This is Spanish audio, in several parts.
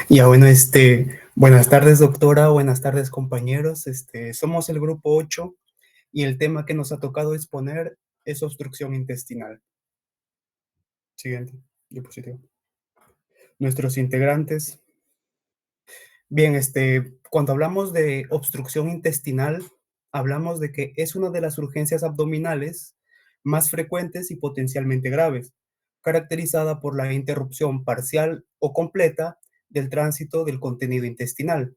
Ya bueno, buenas tardes doctora, buenas tardes compañeros. Somos el grupo 8 y el tema que nos ha tocado exponer es obstrucción intestinal. Siguiente diapositiva. Nuestros integrantes. Bien, cuando hablamos de obstrucción intestinal, hablamos de que es una de las urgencias abdominales más frecuentes y potencialmente graves, caracterizada por la interrupción parcial o completa del tránsito del contenido intestinal.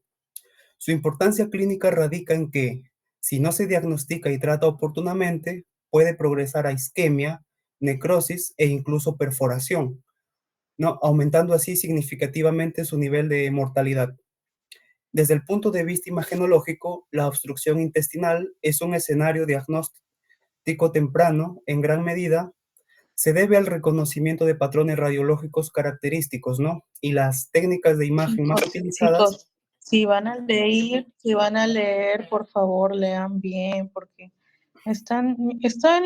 Su importancia clínica radica en que, si no se diagnostica y trata oportunamente, puede progresar a isquemia, necrosis e incluso perforación, ¿no? Aumentando así significativamente su nivel de mortalidad. Desde el punto de vista imagenológico, la obstrucción intestinal es un escenario diagnóstico temprano, en gran medida, se debe al reconocimiento de patrones radiológicos característicos, ¿no? Y las técnicas de imagen más utilizadas. Chicos, si van a leer, por favor, lean bien, porque están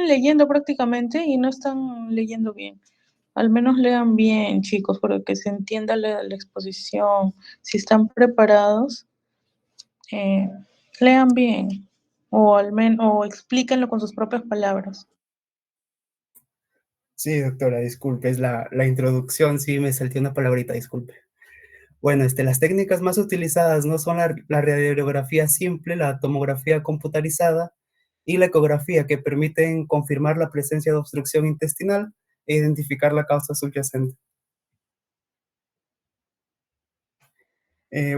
leyendo prácticamente y no están leyendo bien. Al menos lean bien, chicos, para que se entienda la exposición. Si están preparados, eh, lean bien, o al menos, o explíquenlo con sus propias palabras. Sí, doctora, disculpe, es la introducción, sí, me salté una palabrita, disculpe. Bueno, las técnicas más utilizadas no son la radiografía simple, la tomografía computarizada y la ecografía, que permiten confirmar la presencia de obstrucción intestinal e identificar la causa subyacente.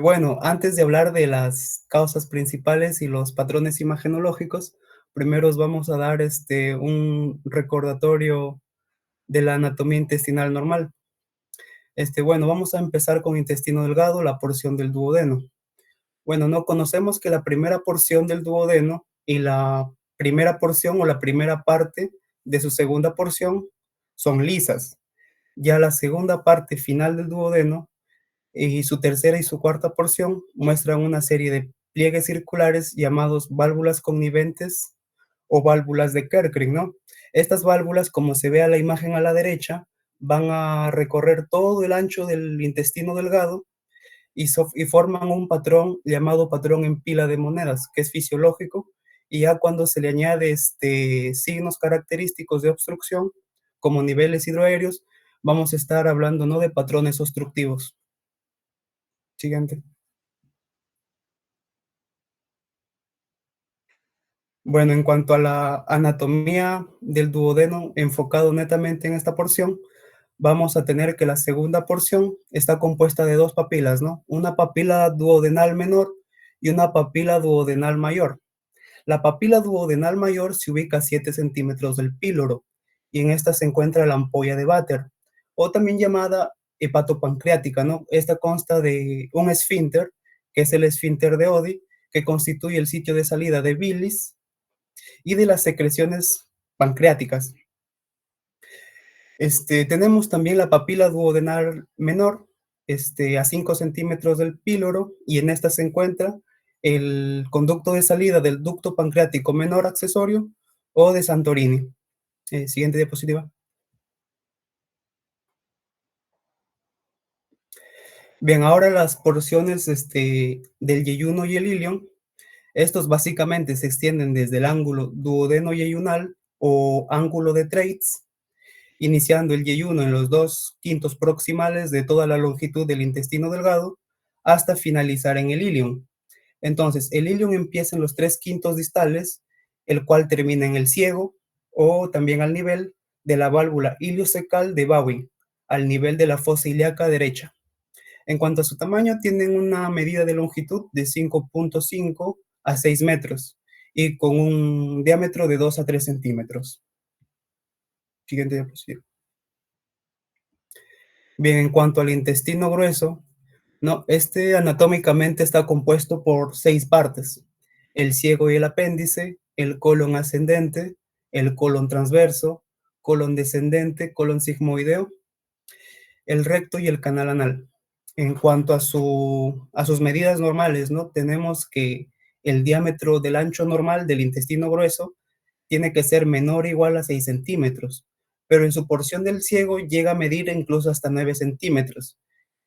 Bueno, antes de hablar de las causas principales y los patrones imagenológicos, primero os vamos a dar un recordatorio de la anatomía intestinal normal. Bueno, vamos a empezar con intestino delgado, la porción del duodeno. Bueno, no conocemos que la primera porción del duodeno y la primera porción o la primera parte de su segunda porción son lisas. Ya la segunda parte final del duodeno y su tercera y su cuarta porción muestran una serie de pliegues circulares llamados válvulas conniventes o válvulas de Kerckring, ¿no? Estas válvulas, como se ve a la imagen a la derecha, van a recorrer todo el ancho del intestino delgado y forman un patrón llamado patrón en pila de monedas, que es fisiológico, y ya cuando se le añade signos característicos de obstrucción, como niveles hidroaéreos, vamos a estar hablando, ¿no?, de patrones obstructivos. Siguiente. Bueno, en cuanto a la anatomía del duodeno enfocado netamente en esta porción, vamos a tener que la segunda porción está compuesta de dos papilas, ¿no? Una papila duodenal menor y una papila duodenal mayor. La papila duodenal mayor se ubica a 7 centímetros del píloro y en esta se encuentra la ampolla de Vater, o también llamada hepatopancreática, ¿no? Esta consta de un esfínter, que es el esfínter de Oddi, que constituye el sitio de salida de bilis y de las secreciones pancreáticas. Tenemos también la papila duodenal menor, a 5 centímetros del píloro, y en esta se encuentra el conducto de salida del ducto pancreático menor accesorio o de Santorini. Siguiente diapositiva. Bien, ahora las porciones del yeyuno y el ilion. Estos básicamente se extienden desde el ángulo duodeno-yeyunal o ángulo de Treitz, iniciando el yeyuno en los 2/5 proximales de toda la longitud del intestino delgado, hasta finalizar en el ilion. Entonces, el ilion empieza en los 3/5 distales, el cual termina en el ciego, o también al nivel de la válvula iliocecal de Bowen, al nivel de la fosa ilíaca derecha. En cuanto a su tamaño, tienen una medida de longitud de 5.5 a 6 metros y con un diámetro de 2 a 3 centímetros. Siguiente diapositiva. Bien, en cuanto al intestino grueso, no, anatómicamente está compuesto por 6 partes: el ciego y el apéndice, el colon ascendente, el colon transverso, colon descendente, colon sigmoideo, el recto y el canal anal. En cuanto a sus medidas normales, ¿no? Tenemos que el diámetro del ancho normal del intestino grueso tiene que ser menor o igual a 6 centímetros, pero en su porción del ciego llega a medir incluso hasta 9 centímetros.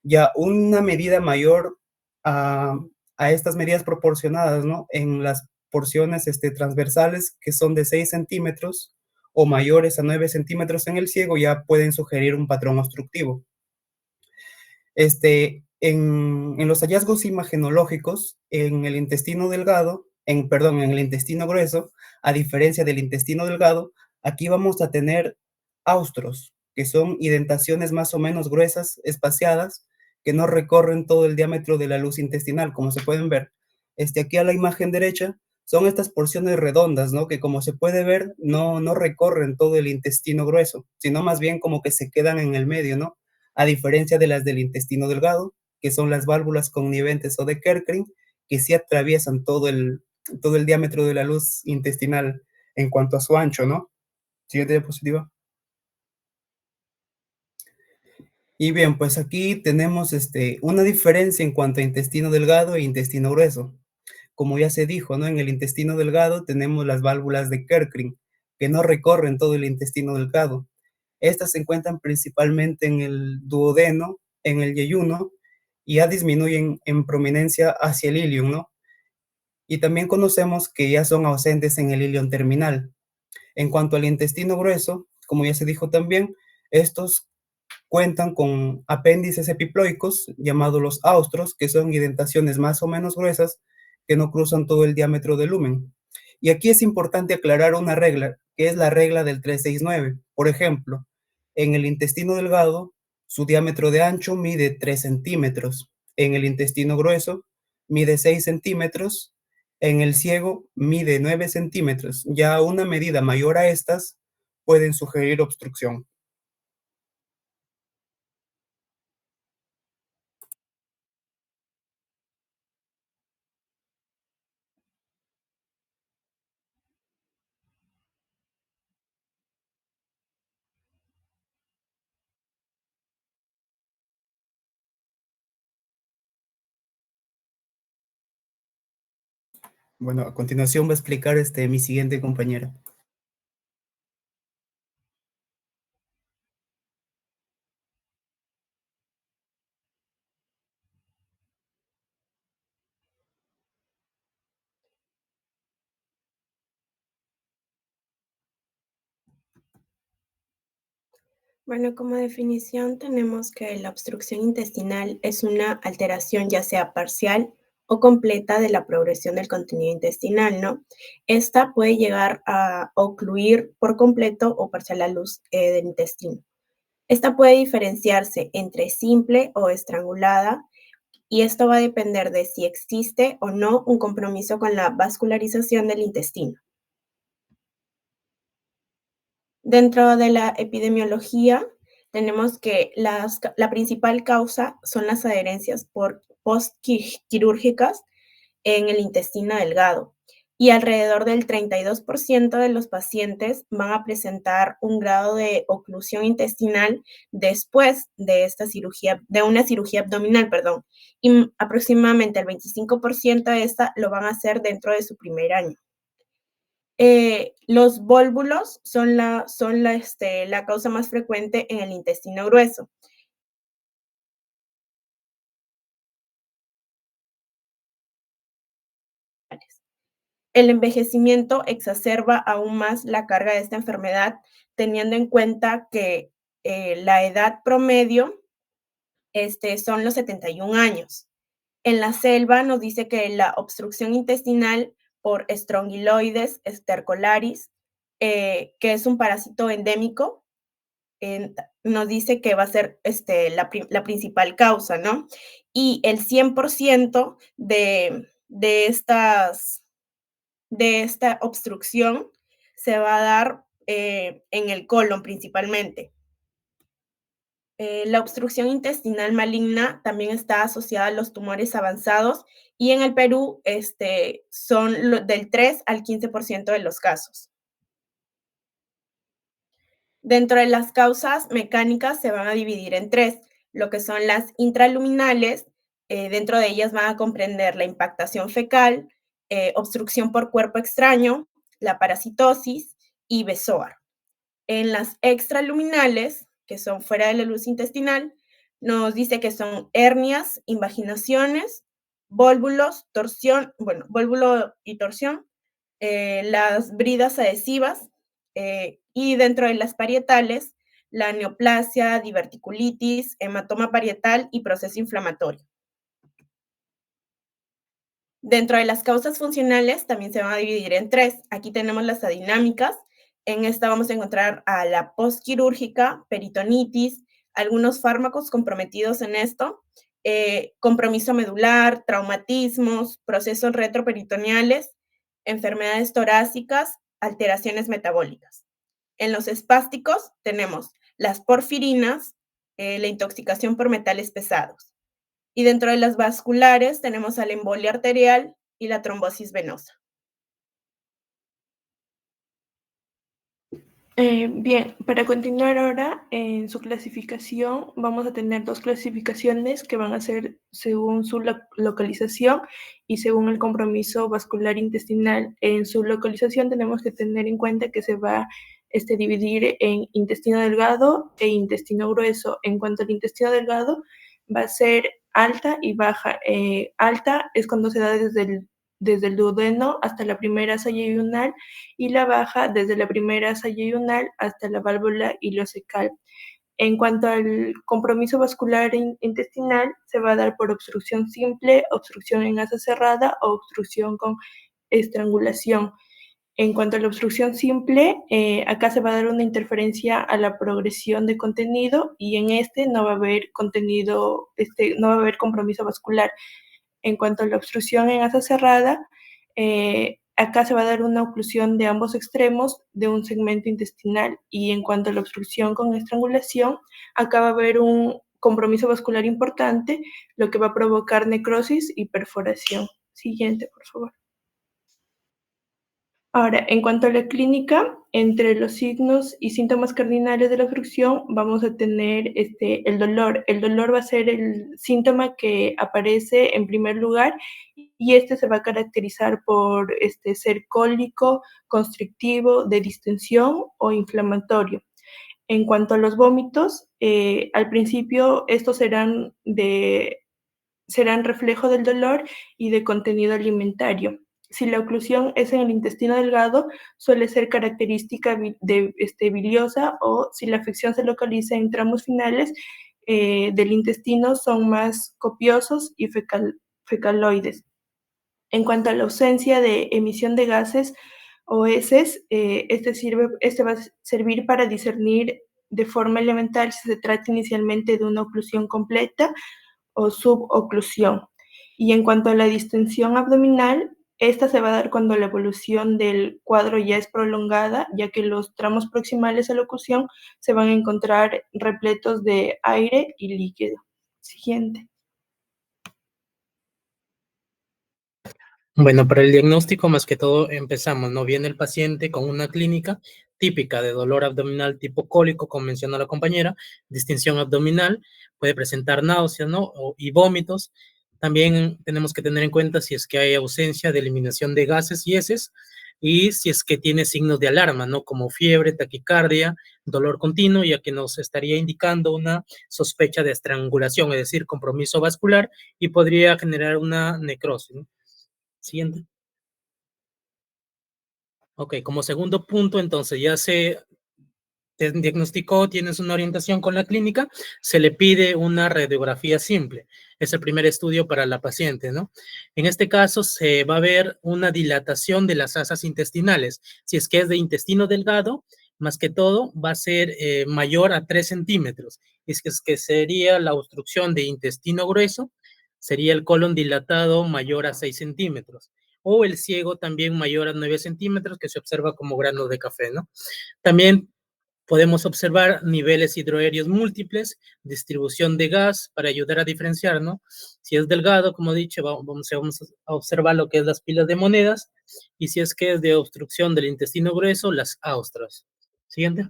Ya una medida mayor a, a estas medidas proporcionadas, ¿no? En las porciones transversales que son de 6 centímetros o mayores a 9 centímetros en el ciego ya pueden sugerir un patrón obstructivo. En los hallazgos imagenológicos, en el intestino delgado, en el intestino grueso, a diferencia del intestino delgado, aquí vamos a tener austros, que son indentaciones más o menos gruesas, espaciadas, que no recorren todo el diámetro de la luz intestinal, como se pueden ver. Aquí a la imagen derecha son estas porciones redondas, ¿no? Que como se puede ver, no recorren todo el intestino grueso, sino más bien como que se quedan en el medio, ¿no? A diferencia de las del intestino delgado, que son las válvulas conniventes o de Kerckring, que sí atraviesan todo el diámetro de la luz intestinal en cuanto a su ancho, ¿no? Siguiente diapositiva. Y bien, pues aquí tenemos una diferencia en cuanto a intestino delgado e intestino grueso. Como ya se dijo, ¿no? En el intestino delgado tenemos las válvulas de Kerckring, que no recorren todo el intestino delgado. Estas se encuentran principalmente en el duodeno, en el yeyuno, y ya disminuyen en prominencia hacia el ilion, ¿no? Y también conocemos que ya son ausentes en el ilion terminal. En cuanto al intestino grueso, como ya se dijo también, estos cuentan con apéndices epiploicos llamados los austros, que son indentaciones más o menos gruesas que no cruzan todo el diámetro del lumen. Y aquí es importante aclarar una regla, que es la regla del 369. Por ejemplo, en el intestino delgado, su diámetro de ancho mide 3 centímetros. En el intestino grueso, mide 6 centímetros. En el ciego, mide 9 centímetros. Ya una medida mayor a estas pueden sugerir obstrucción. Bueno, a continuación va a explicar mi siguiente compañera. Bueno, como definición tenemos que la obstrucción intestinal es una alteración ya sea parcial o completa de la progresión del contenido intestinal, ¿no? Esta puede llegar a ocluir por completo o parcial la luz del intestino. Esta puede diferenciarse entre simple o estrangulada y esto va a depender de si existe o no un compromiso con la vascularización del intestino. Dentro de la epidemiología, tenemos que la principal causa son las adherencias por postquirúrgicas en el intestino delgado y alrededor del 32% de los pacientes van a presentar un grado de oclusión intestinal después de esta cirugía, de una cirugía abdominal, perdón, y aproximadamente el 25% de esta lo van a hacer dentro de su primer año. Los vólvulos son la causa más frecuente en el intestino grueso. El envejecimiento exacerba aún más la carga de esta enfermedad, teniendo en cuenta que la edad promedio son los 71 años. En la selva nos dice que la obstrucción intestinal por Strongyloides stercolaris, que es un parásito endémico, nos dice que va a ser la principal causa, ¿no? Y el 100% de esta obstrucción se va a dar en el colon principalmente. La obstrucción intestinal maligna también está asociada a los tumores avanzados y en el Perú son del 3 al 15% de los casos. Dentro de las causas mecánicas se van a dividir en tres, lo que son las intraluminales, dentro de ellas van a comprender la impactación fecal, obstrucción por cuerpo extraño, la parasitosis y bezoar. En las extraluminales, que son fuera de la luz intestinal, nos dice que son hernias, invaginaciones, vólvulos, torsión, bueno, vólvulo y torsión, las bridas adhesivas, y dentro de las parietales, la neoplasia, diverticulitis, hematoma parietal y proceso inflamatorio. Dentro de las causas funcionales también se van a dividir en tres. Aquí tenemos las adinámicas. En esta vamos a encontrar a la postquirúrgica, peritonitis, algunos fármacos comprometidos en esto, compromiso medular, traumatismos, procesos retroperitoneales, enfermedades torácicas, alteraciones metabólicas. En los espásticos tenemos las porfirinas, la intoxicación por metales pesados. Y dentro de las vasculares tenemos a la embolia arterial y la trombosis venosa. Bien, para continuar ahora en su clasificación, vamos a tener dos clasificaciones que van a ser según su localización y según el compromiso vascular intestinal. En su localización tenemos que tener en cuenta que se va a dividir en intestino delgado e intestino grueso. En cuanto al intestino delgado, va a ser alta y baja. Alta es cuando se da desde el duodeno hasta la primera saya ileocecal, y la baja desde la primera saya ileocecal hasta la válvula ileocecal. En cuanto al compromiso vascular intestinal, se va a dar por obstrucción simple, obstrucción en asa cerrada o obstrucción con estrangulación. En cuanto a la obstrucción simple, acá se va a dar una interferencia a la progresión de contenido y en no va a haber contenido, no va a haber compromiso vascular. En cuanto a la obstrucción en asa cerrada, acá se va a dar una oclusión de ambos extremos de un segmento intestinal. Y en cuanto a la obstrucción con estrangulación, acá va a haber un compromiso vascular importante, lo que va a provocar necrosis y perforación. Siguiente, por favor. Ahora, en cuanto a la clínica, entre los signos y síntomas cardinales de la obstrucción vamos a tener el dolor. El dolor va a ser el síntoma que aparece en primer lugar y se va a caracterizar por ser cólico, constrictivo, de distensión o inflamatorio. En cuanto a los vómitos, al principio estos serán reflejo del dolor y de contenido alimentario. Si la oclusión es en el intestino delgado, suele ser característica biliosa, o si la afección se localiza en tramos finales del intestino, son más copiosos y fecaloides. En cuanto a la ausencia de emisión de gases o heces, este va a servir para discernir de forma elemental si se trata inicialmente de una oclusión completa o suboclusión. Y en cuanto a la distensión abdominal, esta se va a dar cuando la evolución del cuadro ya es prolongada, ya que los tramos proximales a la oclusión se van a encontrar repletos de aire y líquido. Siguiente. Bueno, para el diagnóstico, más que todo, empezamos, ¿no? Viene el paciente con una clínica típica de dolor abdominal tipo cólico, como mencionó la compañera, distensión abdominal, puede presentar náuseas, ¿no? Y vómitos. También tenemos que tener en cuenta si es que hay ausencia de eliminación de gases y heces, y si es que tiene signos de alarma, ¿no? Como fiebre, taquicardia, dolor continuo, ya que nos estaría indicando una sospecha de estrangulación, es decir, compromiso vascular, y podría generar una necrosis, ¿no? Siguiente. Ok, como segundo punto, entonces ya se te diagnosticó, tienes una orientación con la clínica, se le pide una radiografía simple. Es el primer estudio para la paciente, ¿no? En este caso se va a ver una dilatación de las asas intestinales. Si es que es de intestino delgado, más que todo va a ser mayor a 3 centímetros. Es que sería la obstrucción de intestino grueso, sería el colon dilatado mayor a 6 centímetros. O el ciego también mayor a 9 centímetros, que se observa como granos de café, ¿no? También podemos observar niveles hidroaéreos múltiples, distribución de gas para ayudar a diferenciar, ¿no? Si es delgado, como he dicho, vamos a observar lo que es las pilas de monedas, y si es que es de obstrucción del intestino grueso, las austras. Siguiente.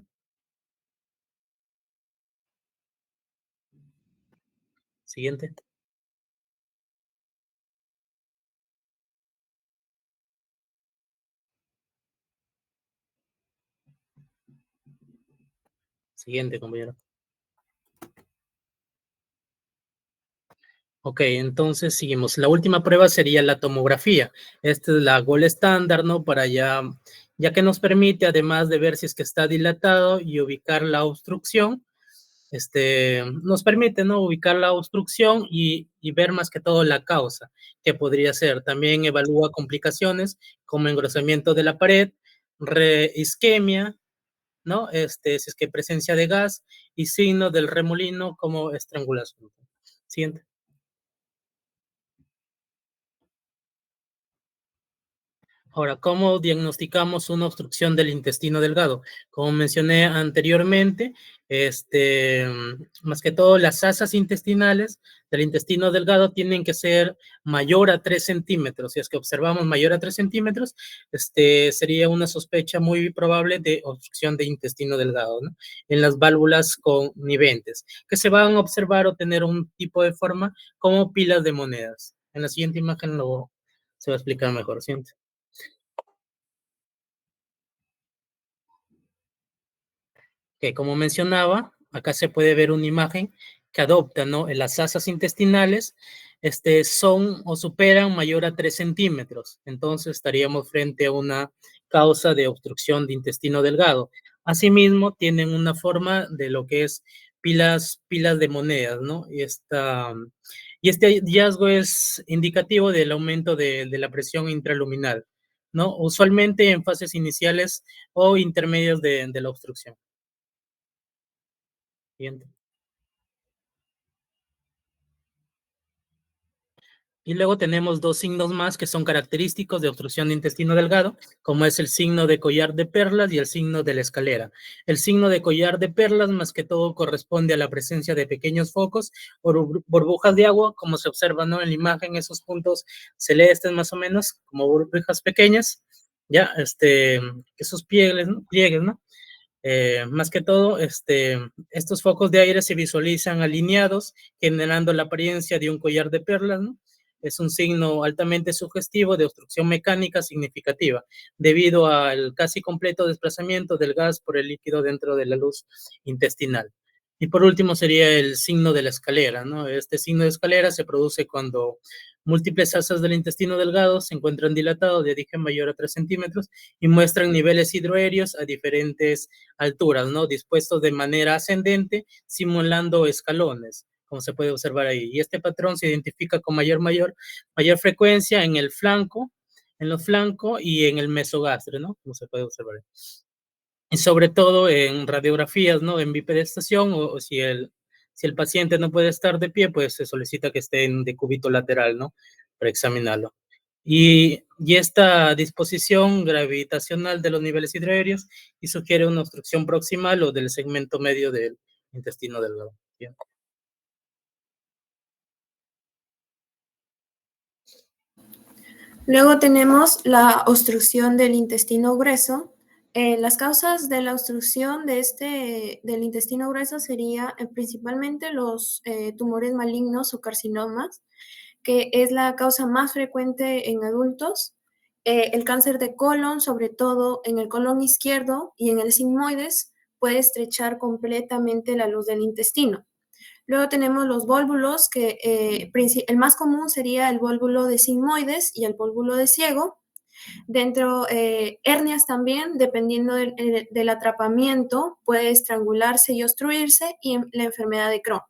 Siguiente. Siguiente, compañero. Ok, entonces seguimos. La última prueba sería la tomografía. Esta es la gold estándar, ¿no? Para ya que nos permite, además de ver si es que está dilatado y ubicar la obstrucción, nos permite, ¿no? Ubicar la obstrucción y ver más que todo la causa, que podría ser. También evalúa complicaciones como engrosamiento de la pared, isquemia, ¿no? Si es que presencia de gas y signo del remolino como estrangulación. Siguiente. Ahora, ¿cómo diagnosticamos una obstrucción del intestino delgado? Como mencioné anteriormente, más que todo las asas intestinales del intestino delgado tienen que ser mayor a 3 centímetros. Si es que observamos mayor a 3 centímetros, sería una sospecha muy probable de obstrucción de intestino delgado, ¿no? En las válvulas conniventes, que se van a observar o tener un tipo de forma como pilas de monedas. En la siguiente imagen se va a explicar mejor, ¿sí? Que como mencionaba, acá se puede ver una imagen que adopta, ¿no? Las asas intestinales son o superan mayor a 3 centímetros. Entonces estaríamos frente a una causa de obstrucción de intestino delgado. Asimismo, tienen una forma de lo que es pilas de monedas, ¿no? Y este hallazgo es indicativo del aumento de la presión intraluminal, ¿no? Usualmente en fases iniciales o intermedias de la obstrucción. Siguiente. Y luego tenemos dos signos más que son característicos de obstrucción de intestino delgado, como es el signo de collar de perlas y el signo de la escalera. El signo de collar de perlas más que todo corresponde a la presencia de pequeños focos o burbujas de agua, como se observa, ¿no? En la imagen, esos puntos celestes más o menos, como burbujas pequeñas, ya, esos pliegues, ¿no? Más que todo, estos focos de aire se visualizan alineados, generando la apariencia de un collar de perlas, ¿no? Es un signo altamente sugestivo de obstrucción mecánica significativa, debido al casi completo desplazamiento del gas por el líquido dentro de la luz intestinal. Y por último sería el signo de la escalera, ¿no? Este signo de escalera se produce cuando múltiples asas del intestino delgado se encuentran dilatados de origen mayor a 3 centímetros y muestran niveles hidroaéreos a diferentes alturas, ¿no? Dispuestos de manera ascendente, simulando escalones, como se puede observar ahí. Y este patrón se identifica con mayor frecuencia en el flanco, en los flancos y en el mesogastre, ¿no? Como se puede observar ahí. Y sobre todo en radiografías, ¿no? En bipedestación o si el paciente no puede estar de pie, pues se solicita que esté en decúbito lateral, ¿no? Para examinarlo. Y esta disposición gravitacional de los niveles hidroaéreos y sugiere una obstrucción proximal o del segmento medio del intestino delgado. Bien. Luego tenemos la obstrucción del intestino grueso. Las causas de la obstrucción del intestino grueso serían principalmente los tumores malignos o carcinomas, que es la causa más frecuente en adultos. El cáncer de colon, sobre todo en el colon izquierdo y en el sigmoides, puede estrechar completamente la luz del intestino. Luego tenemos los vólvulos, que el más común sería el vólvulo de sigmoides y el vólvulo de ciego. Dentro, hernias también, dependiendo del atrapamiento, puede estrangularse y obstruirse, y la enfermedad de Crohn.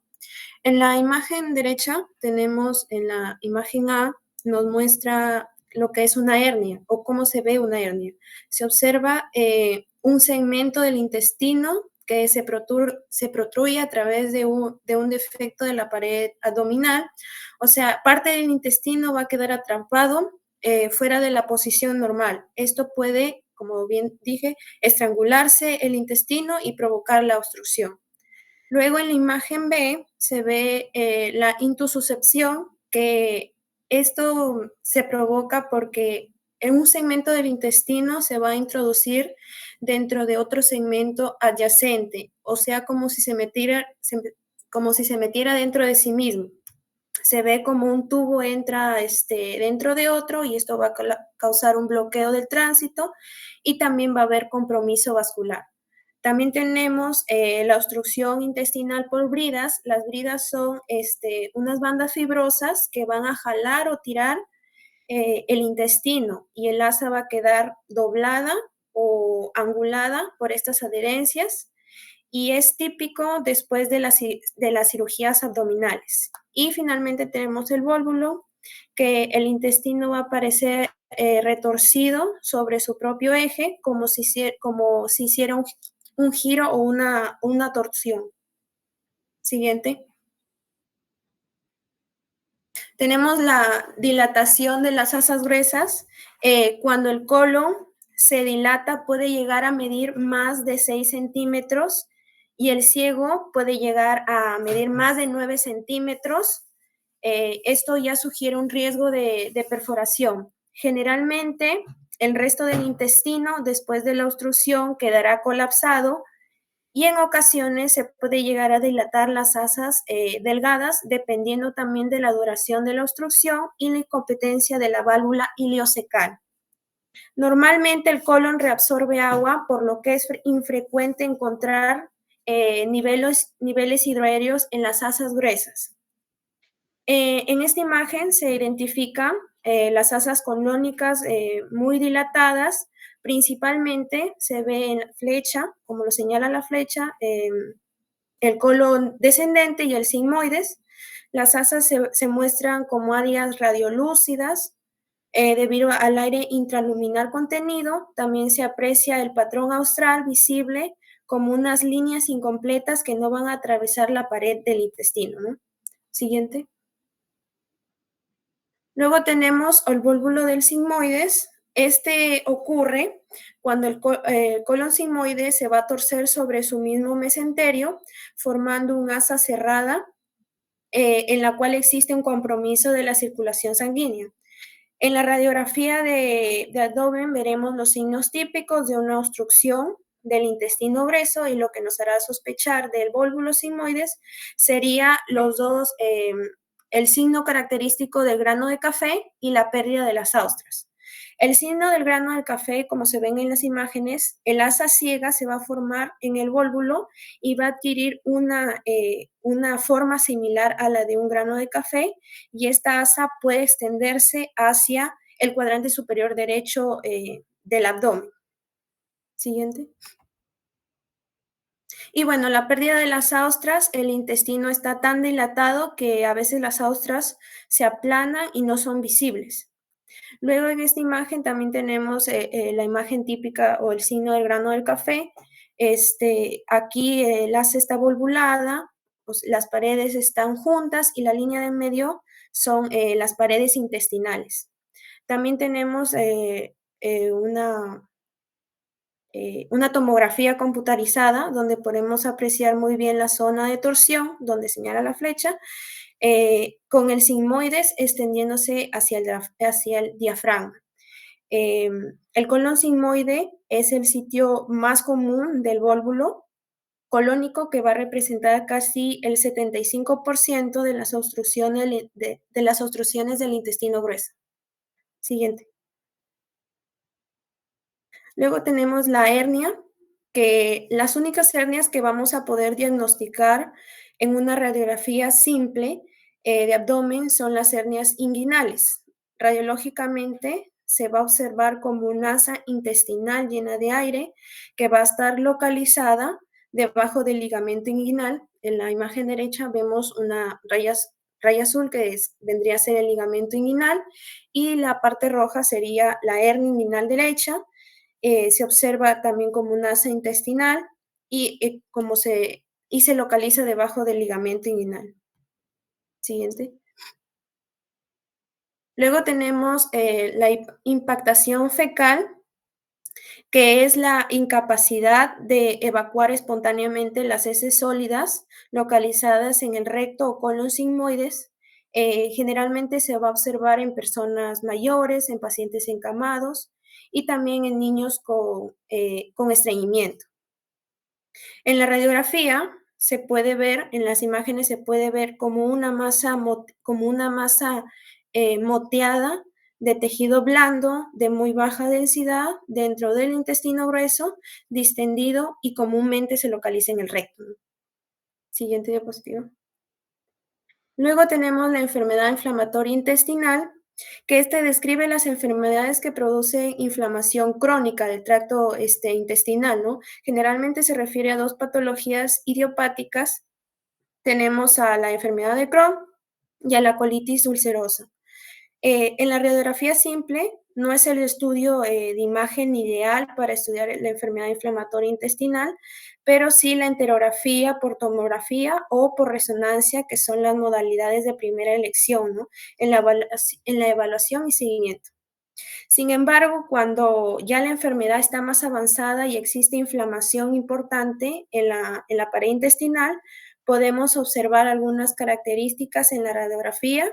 En la imagen derecha tenemos, en la imagen A, nos muestra lo que es una hernia o cómo se ve una hernia. Se observa un segmento del intestino que se protruye a través de un defecto de la pared abdominal. O sea, parte del intestino va a quedar atrapado fuera de la posición normal. Esto puede, como bien dije, estrangularse el intestino y provocar la obstrucción. Luego en la imagen B se ve la intususcepción, que esto se provoca porque en un segmento del intestino se va a introducir dentro de otro segmento adyacente, o sea, como si se metiera dentro de sí mismo. Se ve como un tubo entra dentro de otro, y esto va a causar un bloqueo del tránsito, y también va a haber compromiso vascular. También tenemos la obstrucción intestinal por bridas. Las bridas son unas bandas fibrosas que van a jalar o tirar el intestino, y el asa va a quedar doblada o angulada por estas adherencias, y es típico después de las cirugías abdominales. Y finalmente tenemos el vólvulo, que el intestino va a aparecer retorcido sobre su propio eje, como si hiciera un giro o una torsión. Siguiente. Tenemos la dilatación de las asas gruesas. Cuando el colon se dilata, puede llegar a medir más de 6 centímetros, y el ciego puede llegar a medir más de 9 centímetros. Esto ya sugiere un riesgo de perforación. Generalmente, el resto del intestino, después de la obstrucción, quedará colapsado, y en ocasiones se puede llegar a dilatar las asas delgadas, dependiendo también de la duración de la obstrucción y la incompetencia de la válvula ileocecal. Normalmente el colon reabsorbe agua, por lo que es infrecuente encontrar niveles hidroaéreos en las asas gruesas. En esta imagen se identifican las asas colónicas muy dilatadas. Principalmente se ve en flecha, como lo señala la flecha, el colon descendente y el sigmoides. Las asas se muestran como áreas radiolúcidas debido al aire intraluminal contenido. También se aprecia el patrón austral visible como unas líneas incompletas que no van a atravesar la pared del intestino, ¿no? Siguiente. Luego tenemos el vólvulo del sigmoides. Este ocurre cuando el colon sigmoide se va a torcer sobre su mismo mesenterio, formando un asa cerrada en la cual existe un compromiso de la circulación sanguínea. En la radiografía de abdomen veremos los signos típicos de una obstrucción del intestino grueso, y lo que nos hará sospechar del vólvulo sigmoides sería el signo característico del grano de café y la pérdida de las austras. El signo del grano de café, como se ven en las imágenes, el asa ciega se va a formar en el vólvulo y va a adquirir una forma similar a la de un grano de café, y esta asa puede extenderse hacia el cuadrante superior derecho del abdomen. Siguiente. Y bueno, la pérdida de las austras, el intestino está tan dilatado que a veces las austras se aplanan y no son visibles. Luego en esta imagen también tenemos la imagen típica o el signo del grano del café. Aquí el asa está volvulada, pues, las paredes están juntas y la línea de medio son las paredes intestinales. También tenemos una tomografía computarizada donde podemos apreciar muy bien la zona de torsión, donde señala la flecha, con el sigmoides extendiéndose hacia el diafragma. El colon sigmoide es el sitio más común del vólvulo colónico, que va a representar casi el 75% de las obstrucciones del intestino grueso. Siguiente. Luego tenemos la hernia, que las únicas hernias que vamos a poder diagnosticar en una radiografía simple de abdomen son las hernias inguinales. Radiológicamente se va a observar como una asa intestinal llena de aire que va a estar localizada debajo del ligamento inguinal. En la imagen derecha vemos una raya azul que vendría a ser el ligamento inguinal, y la parte roja sería la hernia inguinal derecha. Se observa también como una asa intestinal y se localiza debajo del ligamento inguinal. Siguiente. Luego tenemos la impactación fecal, que es la incapacidad de evacuar espontáneamente las heces sólidas localizadas en el recto o colon sigmoides. Generalmente se va a observar en personas mayores, en pacientes encamados y también en niños con estreñimiento. En la radiografía se puede ver, en las imágenes se puede ver como una masa moteada de tejido blando de muy baja densidad dentro del intestino grueso, distendido y comúnmente se localiza en el recto. Siguiente diapositiva. Luego tenemos la enfermedad inflamatoria intestinal, que describe las enfermedades que producen inflamación crónica del tracto intestinal, ¿no? Generalmente se refiere a dos patologías idiopáticas. Tenemos a la enfermedad de Crohn y a la colitis ulcerosa. En la radiografía simple no es el estudio de imagen ideal para estudiar la enfermedad inflamatoria intestinal, pero sí la enterografía por tomografía o por resonancia, que son las modalidades de primera elección, ¿no? En la evaluación y seguimiento. Sin embargo, cuando ya la enfermedad está más avanzada y existe inflamación importante en la pared intestinal, podemos observar algunas características en la radiografía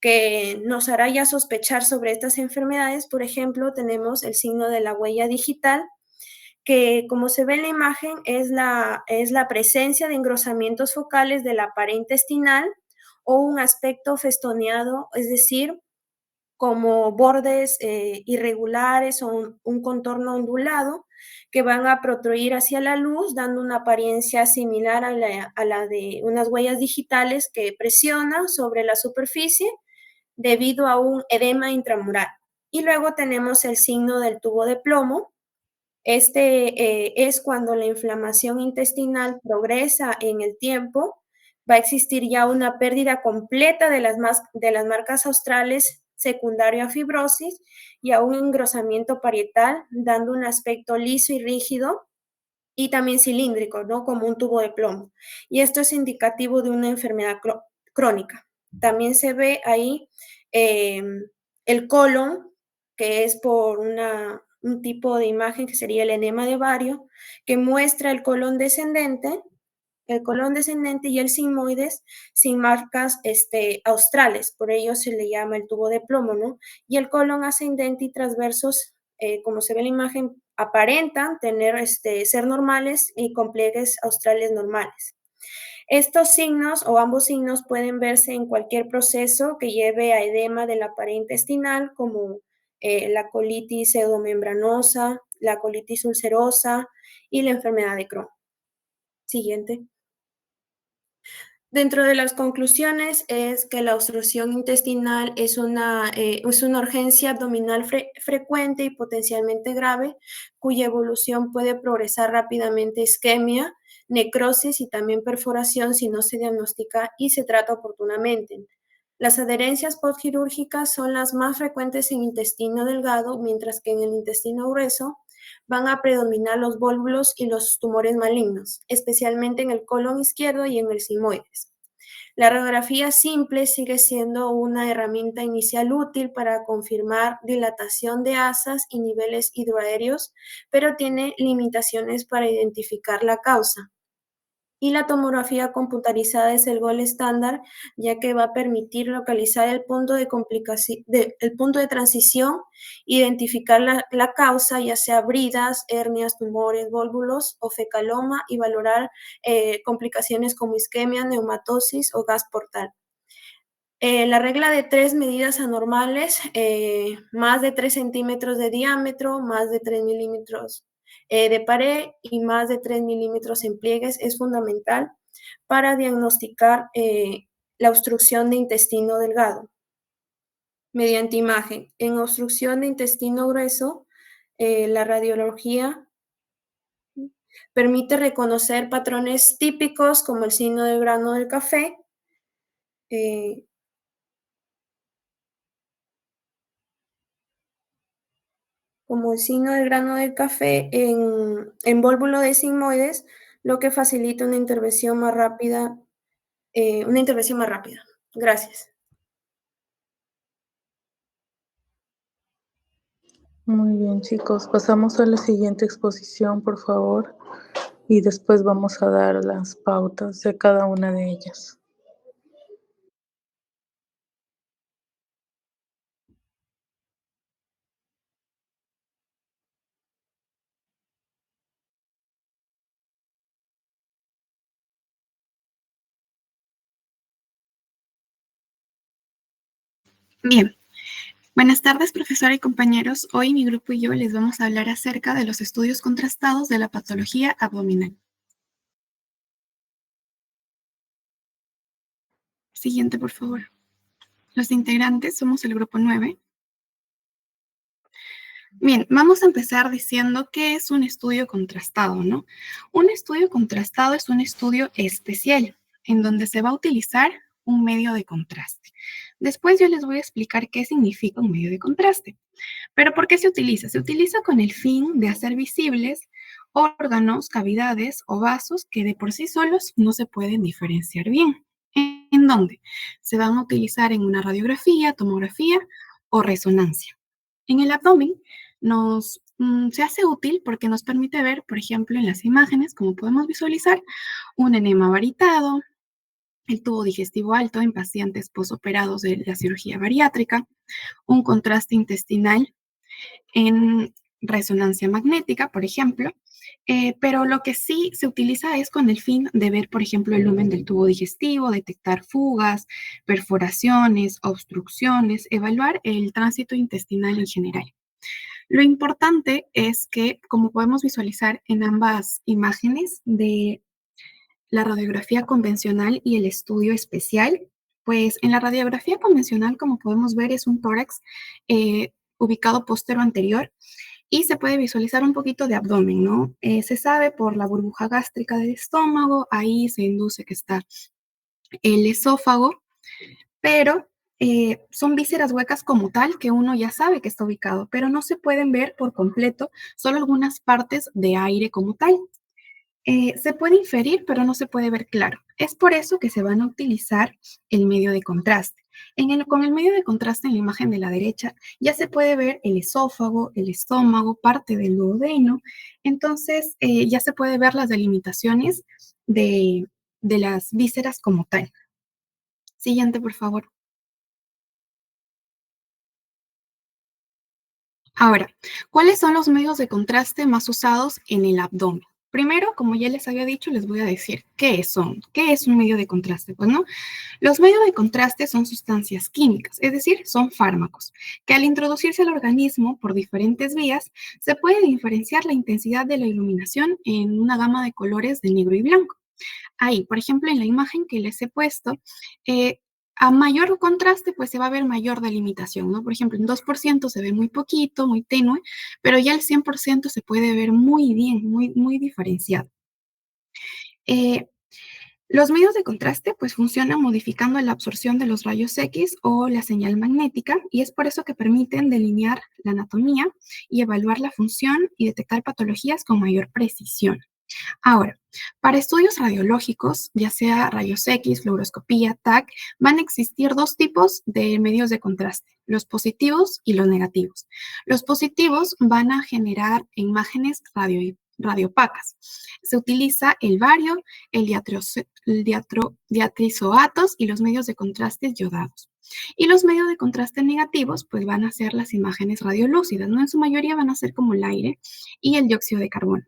que nos hará ya sospechar sobre estas enfermedades. Por ejemplo, tenemos el signo de la huella digital, que como se ve en la imagen es la presencia de engrosamientos focales de la pared intestinal o un aspecto festoneado, es decir, como bordes irregulares o un contorno ondulado que van a protruir hacia la luz, dando una apariencia similar a la de unas huellas digitales que presionan sobre la superficie debido a un edema intramural. Y luego tenemos el signo del tubo de plomo. Es cuando la inflamación intestinal progresa en el tiempo, va a existir ya una pérdida completa de las marcas australes secundario a fibrosis y a un engrosamiento parietal, dando un aspecto liso y rígido y también cilíndrico, ¿no? Como un tubo de plomo. Y esto es indicativo de una enfermedad crónica. También se ve ahí el colon, que es por un tipo de imagen que sería el enema de Vario, que muestra el colon descendente y el sigmoides sin marcas australes, por ello se le llama el tubo de plomo, ¿no? Y el colon ascendente y transversos, como se ve en la imagen, aparentan ser normales y con pliegues australes normales. Estos signos o ambos signos pueden verse en cualquier proceso que lleve a edema de la pared intestinal, como la colitis pseudomembranosa, la colitis ulcerosa y la enfermedad de Crohn. Siguiente. Dentro de las conclusiones es que la obstrucción intestinal es una urgencia abdominal frecuente y potencialmente grave, cuya evolución puede progresar rápidamente a isquemia, necrosis y también perforación si no se diagnostica y se trata oportunamente. Las adherencias postquirúrgicas son las más frecuentes en intestino delgado, mientras que en el intestino grueso van a predominar los vólvulos y los tumores malignos, especialmente en el colon izquierdo y en el sigmoides. La radiografía simple sigue siendo una herramienta inicial útil para confirmar dilatación de asas y niveles hidroaéreos, pero tiene limitaciones para identificar la causa. Y la tomografía computarizada es el gol estándar, ya que va a permitir localizar el punto de transición, identificar la causa, ya sea bridas, hernias, tumores, vólvulos o fecaloma, y valorar complicaciones como isquemia, neumatosis o gas portal. La regla de 3 medidas anormales, más de 3 centímetros de diámetro, más de 3 milímetros de pared y más de 3 milímetros en pliegues, es fundamental para diagnosticar la obstrucción de intestino delgado. Mediante imagen, en obstrucción de intestino grueso, la radiología permite reconocer patrones típicos como el signo del grano del café, como el signo del grano del café en vólvulo de sigmoides, lo que facilita una intervención más rápida. Gracias. Muy bien, chicos. Pasamos a la siguiente exposición, por favor, y después vamos a dar las pautas de cada una de ellas. Bien, Buenas tardes, profesora y compañeros. Hoy mi grupo y yo les vamos a hablar acerca de los estudios contrastados de la patología abdominal. Siguiente, por favor. Los integrantes somos el grupo 9. Bien, vamos a empezar diciendo qué es un estudio contrastado, ¿no? Un estudio contrastado es un estudio especial en donde se va a utilizar un medio de contraste. Después yo les voy a explicar qué significa un medio de contraste. ¿Pero por qué se utiliza? Se utiliza con el fin de hacer visibles órganos, cavidades o vasos que de por sí solos no se pueden diferenciar bien. ¿En dónde? Se van a utilizar en una radiografía, tomografía o resonancia. En el abdomen se hace útil porque nos permite ver, por ejemplo, en las imágenes, como podemos visualizar, un enema varitado, el tubo digestivo alto en pacientes posoperados de la cirugía bariátrica, un contraste intestinal en resonancia magnética, por ejemplo, pero lo que sí se utiliza es con el fin de ver, por ejemplo, el lumen del tubo digestivo, detectar fugas, perforaciones, obstrucciones, evaluar el tránsito intestinal en general. Lo importante es que, como podemos visualizar en ambas imágenes de la radiografía convencional y el estudio especial, pues en la radiografía convencional, como podemos ver, es un tórax ubicado postero anterior y se puede visualizar un poquito de abdomen, ¿no? Se sabe por la burbuja gástrica del estómago, ahí se induce que está el esófago, pero son vísceras huecas como tal que uno ya sabe que está ubicado, pero no se pueden ver por completo, solo algunas partes de aire como tal. Se puede inferir, pero no se puede ver claro. Es por eso que se van a utilizar el medio de contraste. Con el medio de contraste en la imagen de la derecha ya se puede ver el esófago, el estómago, parte del duodeno. Entonces ya se puede ver las delimitaciones de las vísceras como tal. Siguiente, por favor. Ahora, ¿cuáles son los medios de contraste más usados en el abdomen? Primero, como ya les había dicho, les voy a decir qué son. ¿Qué es un medio de contraste? Pues no, los medios de contraste son sustancias químicas, es decir, son fármacos, que al introducirse al organismo por diferentes vías, se puede diferenciar la intensidad de la iluminación en una gama de colores de negro y blanco. Ahí, por ejemplo, en la imagen que les he puesto, a mayor contraste, pues se va a ver mayor delimitación, ¿no? Por ejemplo, en 2% se ve muy poquito, muy tenue, pero ya el 100% se puede ver muy bien, muy diferenciado. Los medios de contraste pues funcionan modificando la absorción de los rayos X o la señal magnética y es por eso que permiten delinear la anatomía y evaluar la función y detectar patologías con mayor precisión. Ahora, para estudios radiológicos, ya sea rayos X, fluoroscopía, TAC, van a existir dos tipos de medios de contraste, los positivos y los negativos. Los positivos van a generar imágenes radiopacas. Se utiliza el bario, el diatrizoatos y los medios de contraste yodados. Y los medios de contraste negativos, pues van a ser las imágenes radiolúcidas, ¿no? En su mayoría van a ser como el aire y el dióxido de carbono.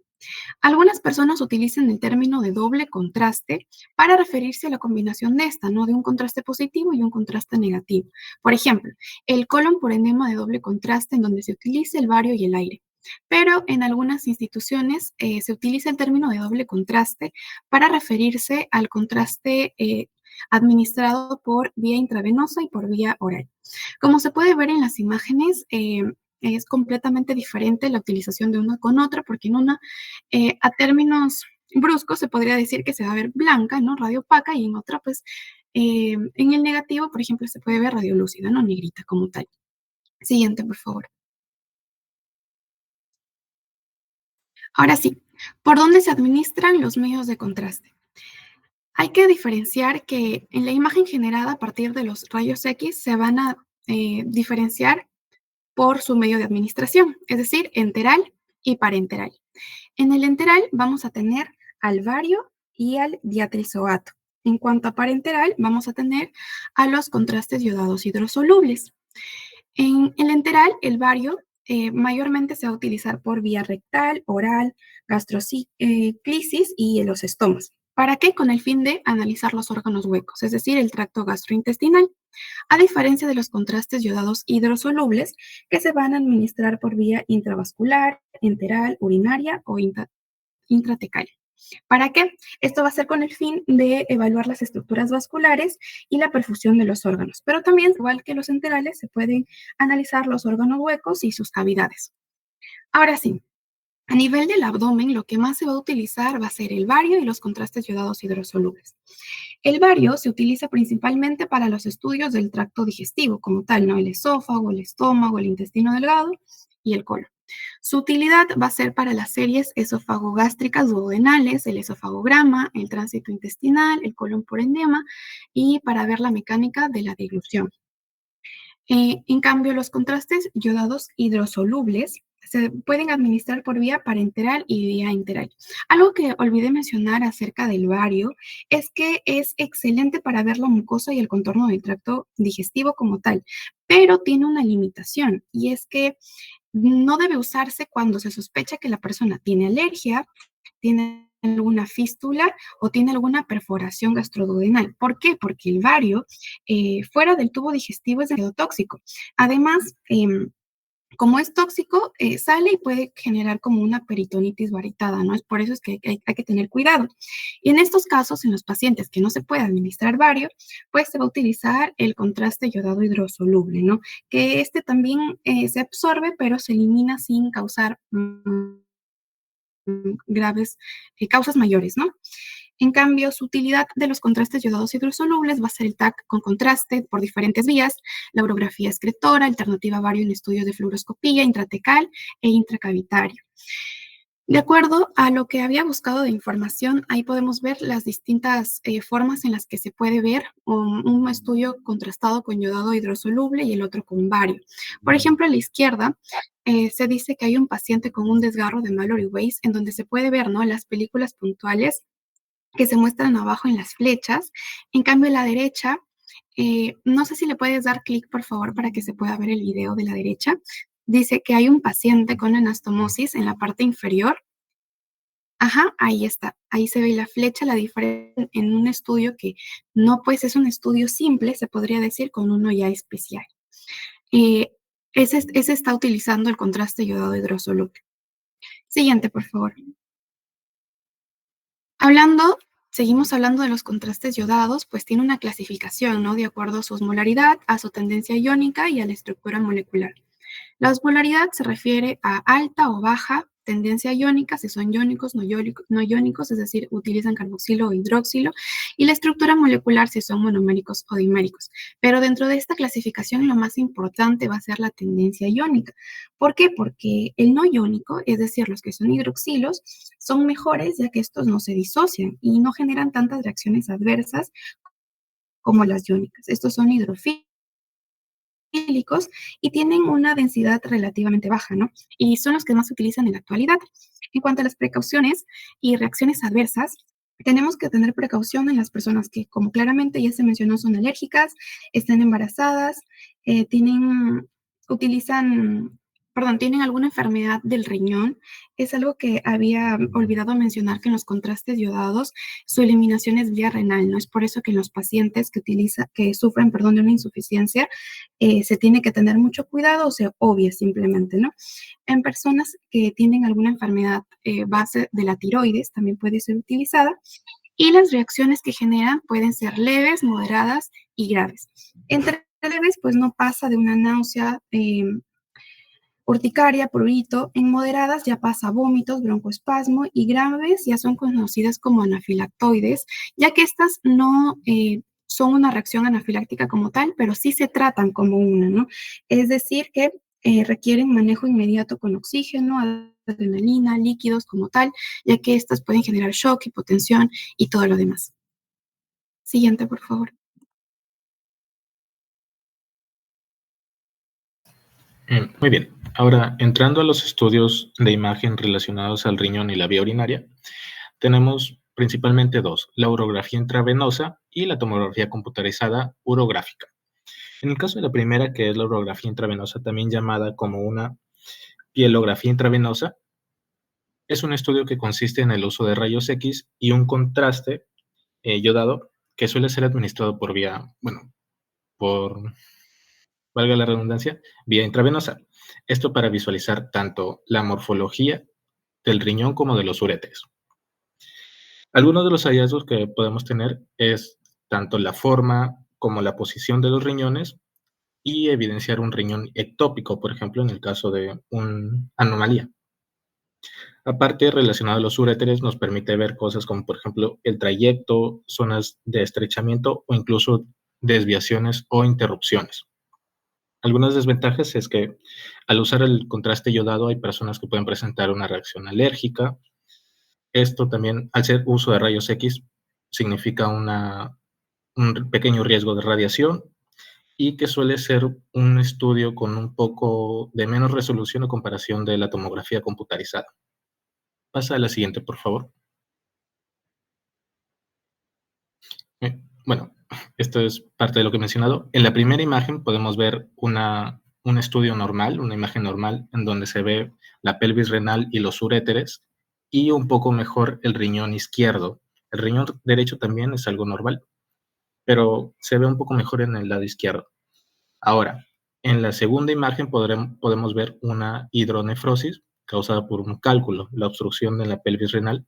Algunas personas utilizan el término de doble contraste para referirse a la combinación de esta, ¿no? De un contraste positivo y un contraste negativo. Por ejemplo, el colon por enema de doble contraste en donde se utiliza el bario y el aire. Pero en algunas instituciones se utiliza el término de doble contraste para referirse al contraste administrado por vía intravenosa y por vía oral. Como se puede ver en las imágenes, es completamente diferente la utilización de una con otra, porque en una, a términos bruscos, se podría decir que se va a ver blanca, ¿no? Radiopaca, y en otra, pues, en el negativo, por ejemplo, se puede ver radiolúcida, ¿no? Negrita como tal. Siguiente, por favor. Ahora sí, ¿por dónde se administran los medios de contraste? Hay que diferenciar que en la imagen generada a partir de los rayos X se van a diferenciar por su medio de administración, es decir, enteral y parenteral. En el enteral vamos a tener al bario y al diatrizoato. En cuanto a parenteral, vamos a tener a los contrastes yodados hidrosolubles. En el enteral, el bario mayormente se va a utilizar por vía rectal, oral, gastroclisis y en los estomas. ¿Para qué? Con el fin de analizar los órganos huecos, es decir, el tracto gastrointestinal, a diferencia de los contrastes yodados hidrosolubles que se van a administrar por vía intravascular, enteral, urinaria o intratecal. ¿Para qué? Esto va a ser con el fin de evaluar las estructuras vasculares y la perfusión de los órganos, pero también, igual que los enterales, se pueden analizar los órganos huecos y sus cavidades. Ahora sí, a nivel del abdomen, lo que más se va a utilizar va a ser el bario y los contrastes yodados hidrosolubles. El bario se utiliza principalmente para los estudios del tracto digestivo, como tal, ¿no? El esófago, el estómago, el intestino delgado y el colon. Su utilidad va a ser para las series esofagogástricas duodenales, el esofagograma, el tránsito intestinal, el colon por endema y para ver la mecánica de la deglución. En cambio, los contrastes yodados hidrosolubles se pueden administrar por vía parenteral y vía enteral. Algo que olvidé mencionar acerca del bario es que es excelente para ver la mucosa y el contorno del tracto digestivo como tal, pero tiene una limitación y es que no debe usarse cuando se sospecha que la persona tiene alergia, tiene alguna fístula o tiene alguna perforación gastroduodenal. ¿Por qué? Porque el bario fuera del tubo digestivo es demasiado tóxico. Además, como es tóxico, sale y puede generar como una peritonitis varitada, ¿no? Es por eso es que hay que tener cuidado. Y en estos casos, en los pacientes que no se puede administrar bario, pues se va a utilizar el contraste yodado hidrosoluble, ¿no? Que este también se absorbe, pero se elimina sin causar graves causas mayores, ¿no? En cambio, su utilidad de los contrastes yodados hidrosolubles va a ser el TAC con contraste por diferentes vías, la urografía excretora, alternativa bario en estudios de fluoroscopía intratecal e intracavitario. De acuerdo a lo que había buscado de información, ahí podemos ver las distintas formas en las que se puede ver un estudio contrastado con yodado hidrosoluble y el otro con bario. Por ejemplo, a la izquierda se dice que hay un paciente con un desgarro de Mallory Weiss en donde se puede ver, ¿no?, las películas puntuales que se muestran abajo en las flechas. En cambio, a la derecha, no sé si le puedes dar clic, por favor, para que se pueda ver el video de la derecha. Dice que hay un paciente con anastomosis en la parte inferior. Ajá, ahí está. Ahí se ve la flecha, la diferencia en un estudio que no, pues es un estudio simple, se podría decir, con uno ya especial. Eh, ese está utilizando el contraste yodado hidrosoluble. Siguiente, por favor. Seguimos hablando de los contrastes yodados, pues tiene una clasificación, ¿no? De acuerdo a su osmolaridad, a su tendencia iónica y a la estructura molecular. La osmolaridad se refiere a alta o baja tendencia iónica, si son iónicos, no iónicos, es decir, utilizan carboxilo o hidroxilo, y la estructura molecular si son monoméricos o diméricos. Pero dentro de esta clasificación lo más importante va a ser la tendencia iónica. ¿Por qué? Porque el no iónico, es decir, los que son hidroxilos, son mejores ya que estos no se disocian y no generan tantas reacciones adversas como las iónicas. Estos son hidrofílicos y tienen una densidad relativamente baja, ¿no? Y son los que más se utilizan en la actualidad. En cuanto a las precauciones y reacciones adversas, tenemos que tener precaución en las personas que, como claramente ya se mencionó, son alérgicas, están embarazadas, tienen alguna enfermedad del riñón. Es algo que había olvidado mencionar, que en los contrastes yodados su eliminación es vía renal, ¿no? Es por eso que en los pacientes que sufren de una insuficiencia se tiene que tener mucho cuidado o se obvia simplemente, ¿no? En personas que tienen alguna enfermedad base de la tiroides también puede ser utilizada y las reacciones que generan pueden ser leves, moderadas y graves. Entre leves, pues no pasa de una náusea, urticaria, prurito. En moderadas ya pasa vómitos, broncoespasmo, y graves ya son conocidas como anafilactoides, ya que estas no son una reacción anafiláctica como tal, pero sí se tratan como una, ¿no? Es decir, que requieren manejo inmediato con oxígeno, adrenalina, líquidos como tal, ya que estas pueden generar shock, hipotensión y todo lo demás. Siguiente, por favor. Muy bien. Ahora, entrando a los estudios de imagen relacionados al riñón y la vía urinaria, tenemos principalmente dos: la urografía intravenosa y la tomografía computarizada urográfica. En el caso de la primera, que es la urografía intravenosa, también llamada como una pielografía intravenosa, Es un estudio que consiste en el uso de rayos X y un contraste yodado que suele ser administrado por vía, bueno, valga la redundancia, vía intravenosa. Esto para visualizar tanto la morfología del riñón como de los uréteres. Algunos de los hallazgos que podemos tener es tanto la forma como la posición de los riñones y evidenciar un riñón ectópico, por ejemplo, en el caso de una anomalía. Aparte, relacionado a los uréteres, nos permite ver cosas como, por ejemplo, el trayecto, zonas de estrechamiento o incluso desviaciones o interrupciones. Algunas desventajas es que al usar el contraste yodado hay personas que pueden presentar una reacción alérgica. Esto también, al ser uso de rayos X, significa un pequeño riesgo de radiación y que suele ser un estudio con un poco de menos resolución a comparación de la tomografía computarizada. Pasa a la siguiente, por favor. Bueno, esto es parte de lo que he mencionado. En la primera imagen podemos ver un estudio normal, una imagen normal, en donde se ve la pelvis renal y los uréteres, y un poco mejor el riñón izquierdo. El riñón derecho también es algo normal, pero se ve un poco mejor en el lado izquierdo. Ahora, en la segunda imagen podemos ver una hidronefrosis causada por un cálculo, la obstrucción de la pelvis renal,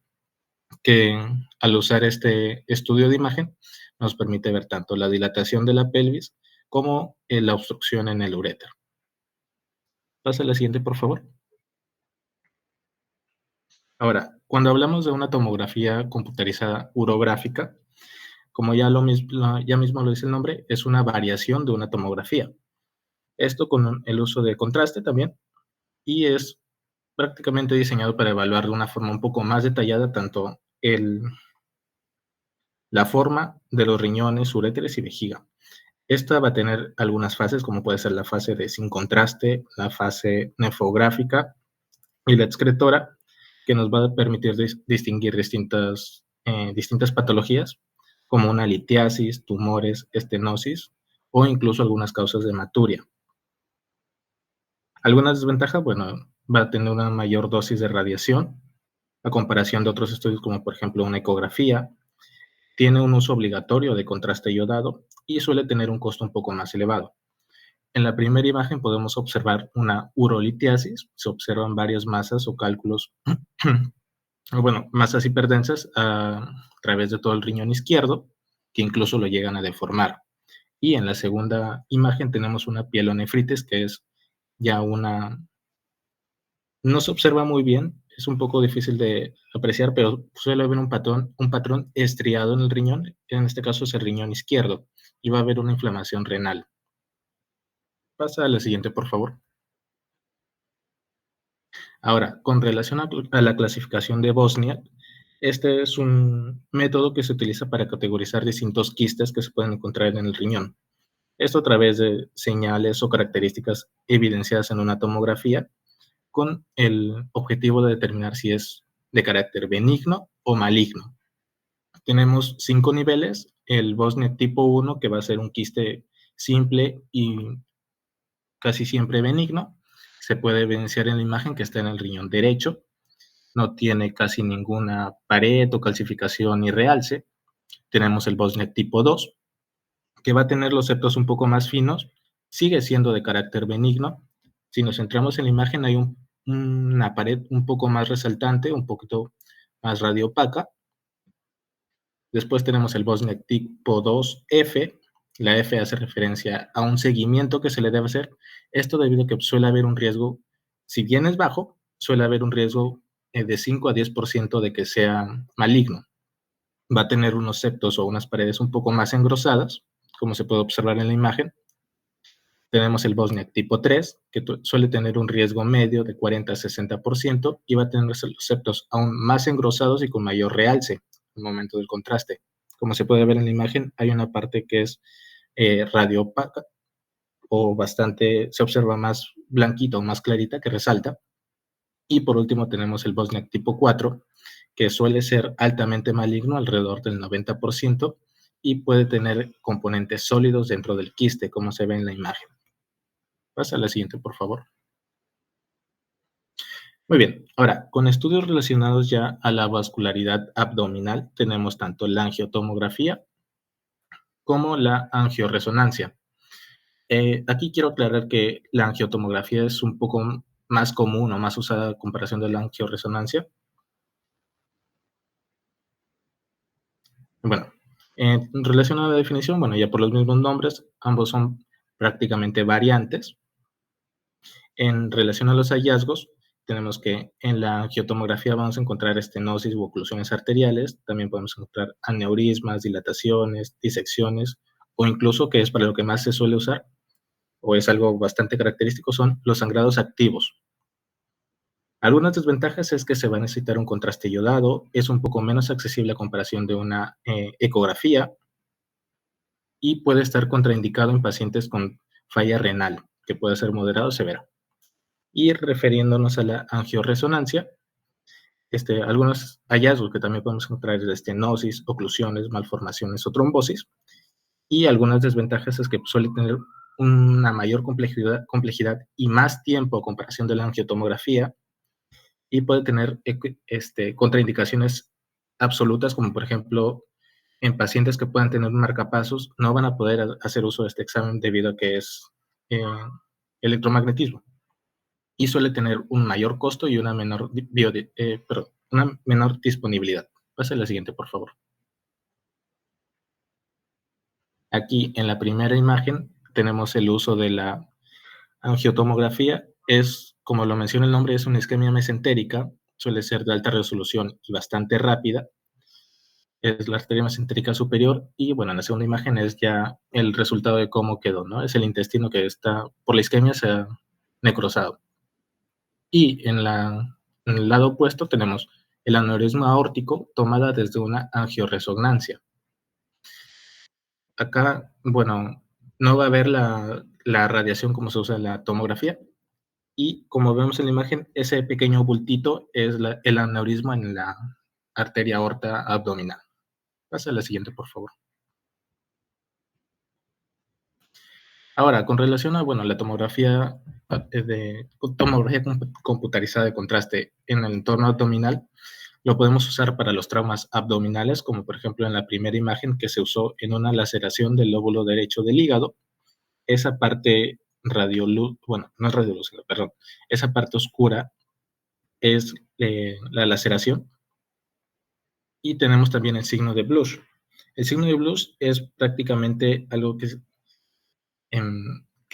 que al usar este estudio de imagen nos permite ver tanto la dilatación de la pelvis como la obstrucción en el uréter. Pasa a la siguiente, por favor. Ahora, cuando hablamos de una tomografía computarizada urográfica, como ya mismo lo dice el nombre, es una variación de una tomografía. Esto con el uso de contraste también, y es prácticamente diseñado para evaluar de una forma un poco más detallada tanto la forma de los riñones, uréteres y vejiga. Esta va a tener algunas fases, como puede ser la fase de sin contraste, la fase nefográfica y la excretora, que nos va a permitir distinguir distintas patologías, como una litiasis, tumores, estenosis o incluso algunas causas de hematuria. Algunas desventajas, bueno, va a tener una mayor dosis de radiación a comparación de otros estudios como por ejemplo una ecografía. Tiene un uso obligatorio de contraste yodado y suele tener un costo un poco más elevado. En la primera imagen podemos observar una urolitiasis, se observan varias masas o cálculos, bueno, masas hiperdensas a través de todo el riñón izquierdo, que incluso lo llegan a deformar. Y en la segunda imagen tenemos una pielonefritis, que es ya no se observa muy bien, es un poco difícil de apreciar, pero suele haber un patrón estriado en el riñón, en este caso es el riñón izquierdo, y va a haber una inflamación renal. Pasa a la siguiente, por favor. Ahora, con relación a la clasificación de Bosniak, este es un método que se utiliza para categorizar distintos quistes que se pueden encontrar en el riñón. Esto a través de señales o características evidenciadas en una tomografía con el objetivo de determinar si es de carácter benigno o maligno. Tenemos 5 niveles, el Bosniak tipo 1, que va a ser un quiste simple y casi siempre benigno. Se puede evidenciar en la imagen que está en el riñón derecho, no tiene casi ninguna pared o calcificación ni realce. Tenemos el Bosniak tipo 2, que va a tener los septos un poco más finos, sigue siendo de carácter benigno. Si nos centramos en la imagen, hay una pared un poco más resaltante, un poquito más radiopaca. Después tenemos el Bosniak tipo 2F. La F hace referencia a un seguimiento que se le debe hacer. Esto debido a que suele haber un riesgo, si bien es bajo, suele haber un riesgo de 5 a 10% de que sea maligno. Va a tener unos septos o unas paredes un poco más engrosadas, como se puede observar en la imagen. Tenemos el Bosniak tipo 3, que suele tener un riesgo medio de 40 a 60% y va a tener los septos aún más engrosados y con mayor realce en el momento del contraste. Como se puede ver en la imagen, hay una parte que es radiopaca o se observa más blanquita o más clarita que resalta. Y por último tenemos el Bosniak tipo 4, que suele ser altamente maligno, alrededor del 90%, y puede tener componentes sólidos dentro del quiste, como se ve en la imagen. Pasa a la siguiente, por favor. Muy bien, ahora, con estudios relacionados ya a la vascularidad abdominal, tenemos tanto la angiotomografía como la angioresonancia. Aquí quiero aclarar que la angiotomografía es un poco más común o más usada a comparación de la angioresonancia. Bueno, en relación a la definición, bueno, ya por los mismos nombres, ambos son prácticamente variantes. En relación a los hallazgos, tenemos que en la angiotomografía vamos a encontrar estenosis u oclusiones arteriales, también podemos encontrar aneurismas, dilataciones, disecciones, o incluso, que es para lo que más se suele usar, o es algo bastante característico, son los sangrados activos. Algunas desventajas es que se va a necesitar un contraste iodado, es un poco menos accesible a comparación de una ecografía y puede estar contraindicado en pacientes con falla renal, que puede ser moderado o severa. Y refiriéndonos a la angioresonancia, algunos hallazgos que también podemos encontrar es estenosis, oclusiones, malformaciones o trombosis. Y algunas desventajas es que suele tener una mayor complejidad y más tiempo a comparación de la angiotomografía, y puede tener contraindicaciones absolutas, como por ejemplo, en pacientes que puedan tener un marcapasos, no van a poder hacer uso de este examen debido a que es eh, electromagnetismo. Y suele tener un mayor costo y una menor, una menor disponibilidad. Pase a la siguiente, por favor. Aquí en la primera imagen tenemos el uso de la angiotomografía. Es, como lo menciona el nombre, es una isquemia mesentérica, suele ser de alta resolución y bastante rápida. Es la arteria mesentérica superior y, bueno, en la segunda imagen es ya el resultado de cómo quedó, ¿no? Es el intestino que está, por la isquemia, se ha necrosado. Y en el lado opuesto tenemos el aneurisma aórtico tomada desde una angioresonancia. Acá, bueno, no va a haber la radiación como se usa en la tomografía, y como vemos en la imagen, ese pequeño bultito es el aneurisma en la arteria aorta abdominal. Pasa a la siguiente, por favor. Ahora, con relación a, bueno, la tomografía computarizada de contraste en el entorno abdominal, lo podemos usar para los traumas abdominales, como por ejemplo en la primera imagen que se usó en una laceración del lóbulo derecho del hígado. Esa parte bueno, no es radiolúcida, perdón, esa parte oscura es la laceración. Y tenemos también el signo de blush. El signo de blush es prácticamente algo que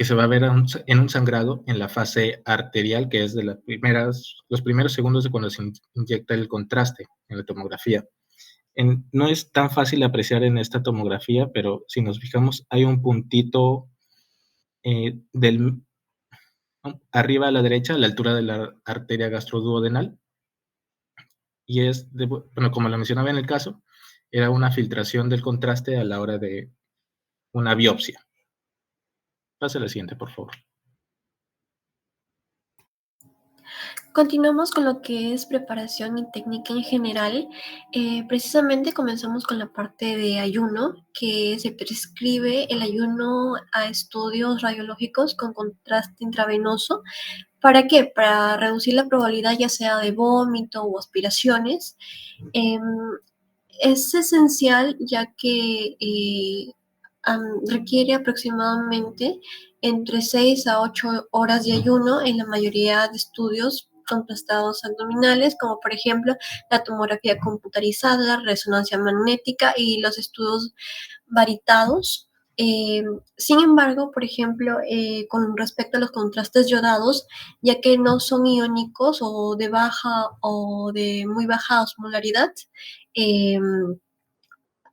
se va a ver en un sangrado en la fase arterial, que es de los primeros segundos de cuando se inyecta el contraste en la tomografía. No es tan fácil apreciar en esta tomografía, pero si nos fijamos, hay un puntito arriba a la derecha, a la altura de la arteria gastroduodenal, y bueno, como lo mencionaba en el caso, era una filtración del contraste a la hora de una biopsia. Pase a la siguiente, por favor. Continuamos con lo que es preparación y técnica en general. Precisamente comenzamos con la parte de ayuno, que se prescribe el ayuno a estudios radiológicos con contraste intravenoso. ¿Para qué? Para reducir la probabilidad ya sea de vómito o aspiraciones. Es esencial ya que requiere aproximadamente entre 6 a 8 horas de ayuno en la mayoría de estudios contrastados abdominales, como por ejemplo la tomografía computarizada, la resonancia magnética y los estudios varitados. Sin embargo, por ejemplo, con respecto a los contrastes yodados, ya que no son iónicos o de baja o de muy baja osmolaridad,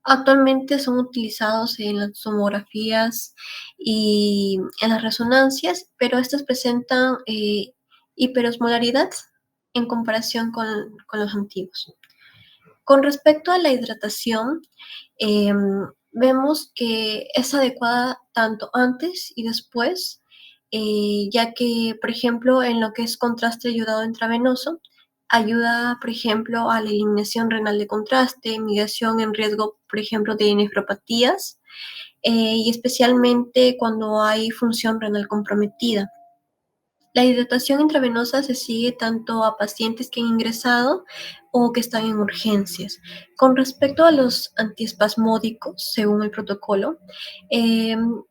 actualmente son utilizados en las tomografías y en las resonancias, pero estas presentan hiperosmolaridad en comparación con los antiguos. Con respecto a la hidratación, vemos que es adecuada tanto antes y después, ya que, por ejemplo, en lo que es contraste ayudado intravenoso, ayuda, por ejemplo, a la eliminación renal de contraste, mitigación en riesgo, por ejemplo, de nefropatías, y especialmente cuando hay función renal comprometida. La hidratación intravenosa se sigue tanto a pacientes que han ingresado o que están en urgencias. Con respecto a los antiespasmódicos, según el protocolo,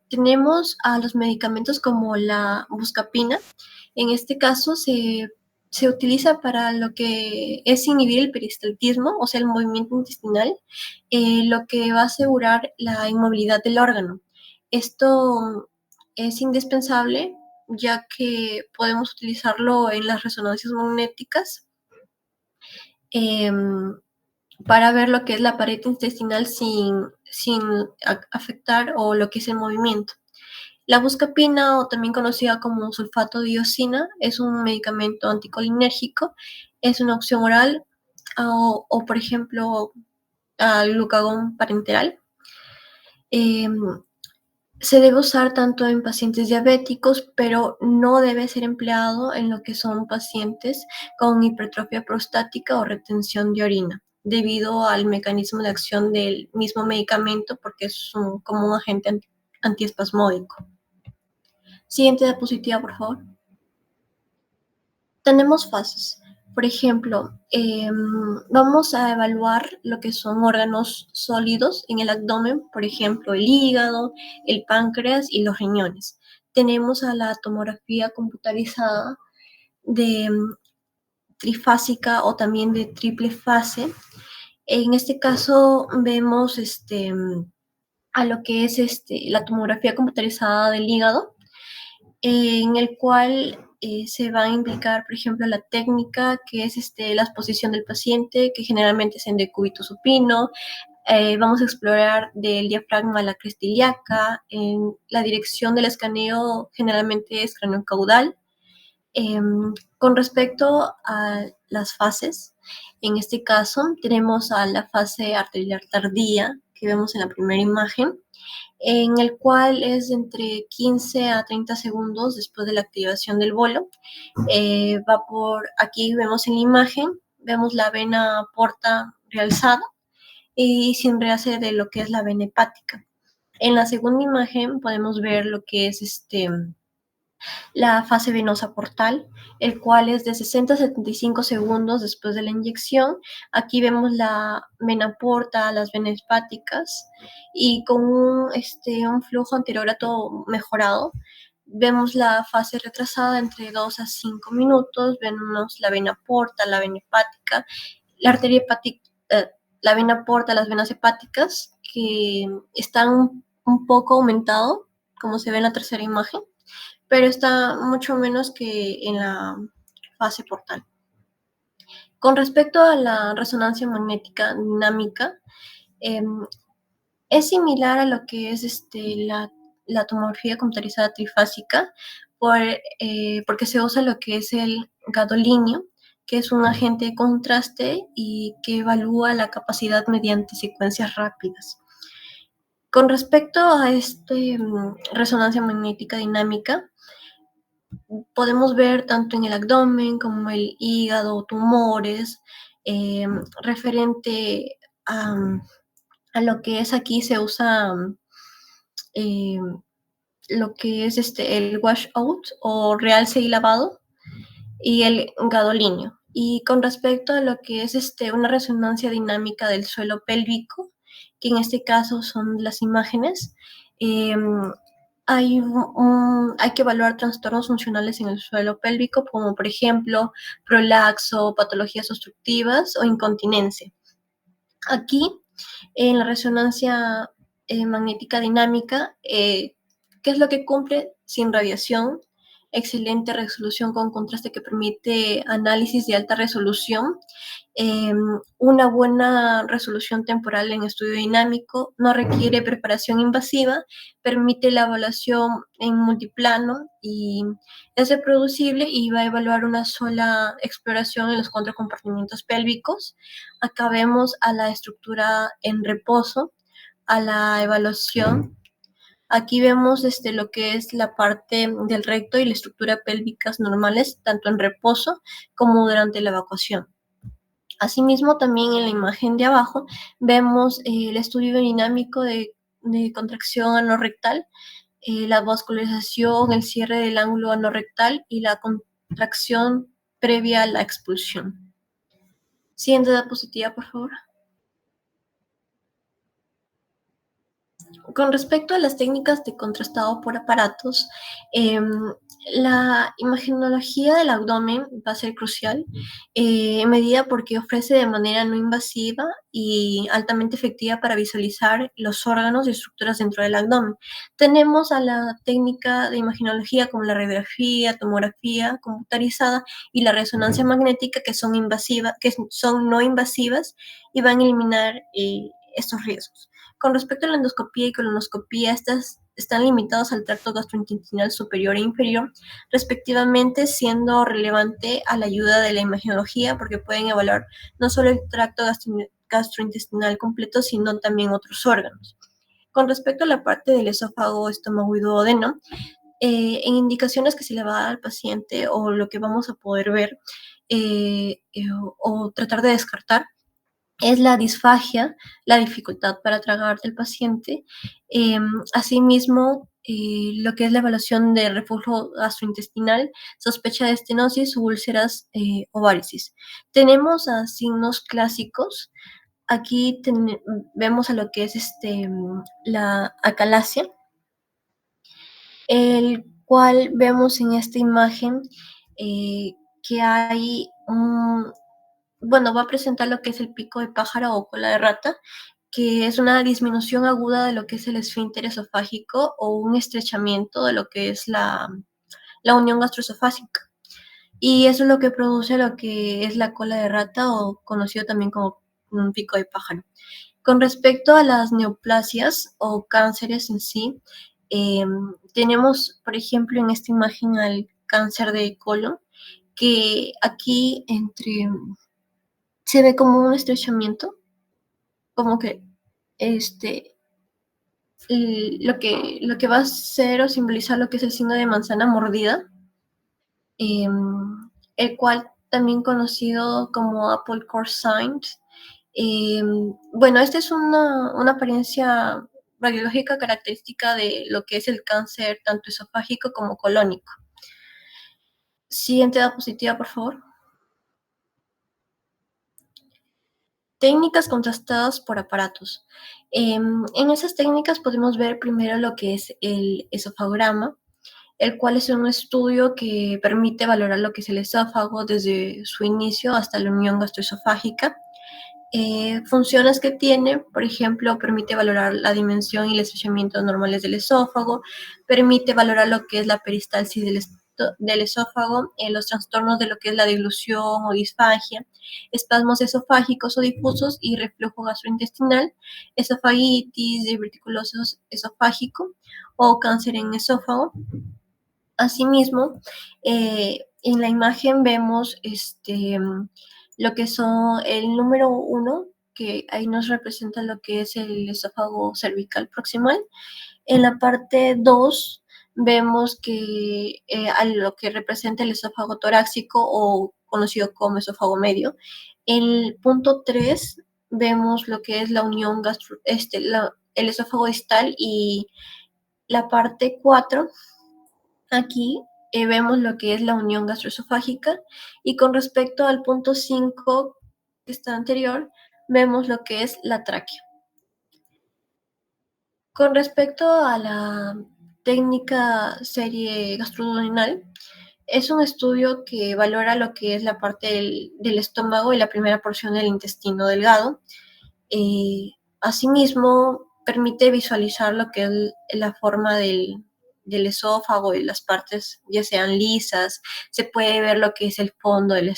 tenemos a los medicamentos como la buscapina. En este caso se utiliza para lo que es inhibir el peristaltismo, o sea, el movimiento intestinal, lo que va a asegurar la inmovilidad del órgano. Esto es indispensable ya que podemos utilizarlo en las resonancias magnéticas para ver lo que es la pared intestinal sin afectar o lo que es el movimiento. La buscapina, o también conocida como sulfato de iosina, es un medicamento anticolinérgico, es una opción oral o por ejemplo, al glucagón parenteral. Se debe usar tanto en pacientes diabéticos, pero no debe ser empleado en lo que son pacientes con hipertrofia prostática o retención de orina, debido al mecanismo de acción del mismo medicamento, porque es como un agente antiespasmódico. Siguiente diapositiva, por favor. Tenemos fases. Por ejemplo, vamos a evaluar lo que son órganos sólidos en el abdomen, por ejemplo, el hígado, el páncreas y los riñones. Tenemos a la tomografía computarizada de trifásica o también de triple fase. En este caso vemos a lo que es la tomografía computarizada del hígado, en el cual se va a implicar, por ejemplo, la técnica que es la exposición del paciente, que generalmente es en decúbito supino. Vamos a explorar del diafragma a la cresta ilíaca. En la dirección del escaneo generalmente es craneocaudal. Con respecto a las fases, en este caso tenemos a la fase arterial tardía, que vemos en la primera imagen, en el cual es entre 15 a 30 segundos después de la activación del bolo. Va por, aquí vemos en la imagen, vemos la vena porta realzada y sin rehacer de lo que es la vena hepática. En la segunda imagen podemos ver lo que es la fase venosa portal, el cual es de 60 a 75 segundos después de la inyección. Aquí vemos la vena porta, las venas hepáticas, y con un flujo anteriorgrato mejorado. Vemos la fase retrasada entre 2 a 5 minutos, vemos la vena porta, la vena hepática, la arteria hepática, la vena porta, las venas hepáticas, que están un poco aumentado, como se ve en la tercera imagen, pero está mucho menos que en la fase portal. Con respecto a la resonancia magnética dinámica, es similar a lo que es la tomografía computarizada trifásica, porque se usa lo que es el gadolínio, que es un agente de contraste y que evalúa la capacidad mediante secuencias rápidas. Con respecto a resonancia magnética dinámica, podemos ver tanto en el abdomen como el hígado, tumores, referente a lo que es aquí se usa lo que es el washout o realce y lavado y el gadolínio. Y con respecto a lo que es una resonancia dinámica del suelo pélvico, que en este caso son las imágenes, hay que evaluar trastornos funcionales en el suelo pélvico, como por ejemplo prolaxo, patologías obstructivas o incontinencia. Aquí, en la resonancia magnética dinámica, ¿qué es lo que cumple? Sin radiación, excelente resolución con contraste que permite análisis de alta resolución, una buena resolución temporal en estudio dinámico, no requiere preparación invasiva, permite la evaluación en multiplano y es reproducible y va a evaluar una sola exploración en los 4 compartimentos pélvicos. Acá vemos a la estructura en reposo, a la evaluación. Aquí vemos lo que es la parte del recto y la estructura pélvicas normales, tanto en reposo como durante la evacuación. Asimismo, también en la imagen de abajo vemos el estudio dinámico de contracción anorrectal, la vascularización, el cierre del ángulo anorrectal y la contracción previa a la expulsión. Siguiente diapositiva, por favor. Con respecto a las técnicas de contrastado por aparatos, la imagenología del abdomen va a ser crucial, en medida porque ofrece de manera no invasiva y altamente efectiva para visualizar los órganos y estructuras dentro del abdomen. Tenemos a la técnica de imagenología como la radiografía, tomografía computarizada y la resonancia magnética, que son no invasivas y van a eliminar estos riesgos. Con respecto a la endoscopía y colonoscopía, estas están limitados al tracto gastrointestinal superior e inferior, respectivamente, siendo relevante a la ayuda de la imagenología porque pueden evaluar no solo el tracto gastrointestinal completo, sino también otros órganos. Con respecto a la parte del esófago, estómago y duodeno, en indicaciones que se le va a dar al paciente o lo que vamos a poder ver o tratar de descartar, es la disfagia, la dificultad para tragar del paciente. Asimismo, lo que es la evaluación de reflujo gastrointestinal, sospecha de estenosis, úlceras o varices. Tenemos a signos clásicos. Aquí vemos a lo que es la acalasia, el cual vemos en esta imagen que hay va a presentar lo que es el pico de pájaro o cola de rata, que es una disminución aguda de lo que es el esfínter esofágico o un estrechamiento de lo que es la unión gastroesofágica. Y eso es lo que produce lo que es la cola de rata, o conocido también como un pico de pájaro. Con respecto a las neoplasias o cánceres en sí, tenemos, por ejemplo, en esta imagen al cáncer de colon, que aquí se ve como un estrechamiento, como que lo que va a ser o simbolizar lo que es el signo de manzana mordida, el cual también conocido como Apple Core Sign. Esta es una apariencia radiológica característica de lo que es el cáncer tanto esofágico como colónico. Siguiente diapositiva, por favor. Técnicas contrastadas por aparatos. En esas técnicas podemos ver primero lo que es el esofagograma, el cual es un estudio que permite valorar lo que es el esófago desde su inicio hasta la unión gastroesofágica. Funciones que tiene, por ejemplo, permite valorar la dimensión y el estrechamiento normales del esófago, permite valorar lo que es la peristalsis del esófago, los trastornos de lo que es la deglución o disfagia, espasmos esofágicos o difusos y reflujo gastrointestinal, esofagitis, diverticulosis esofágico o cáncer en esófago. Asimismo, en la imagen vemos lo que son el número 1, que ahí nos representa lo que es el esófago cervical proximal. En la parte 2 vemos que a lo que representa el esófago torácico o conocido como esófago medio. En el punto 3 vemos lo que es la unión el esófago distal, y la parte 4 aquí vemos lo que es la unión gastroesofágica, y con respecto al punto 5 que está anterior, vemos lo que es la tráquea. Con respecto a la técnica serie gastroduodenal, es un estudio que valora lo que es la parte del estómago y la primera porción del intestino delgado. Asimismo, permite visualizar lo que es la forma del esófago y las partes ya sean lisas. Se puede ver lo que es el fondo, el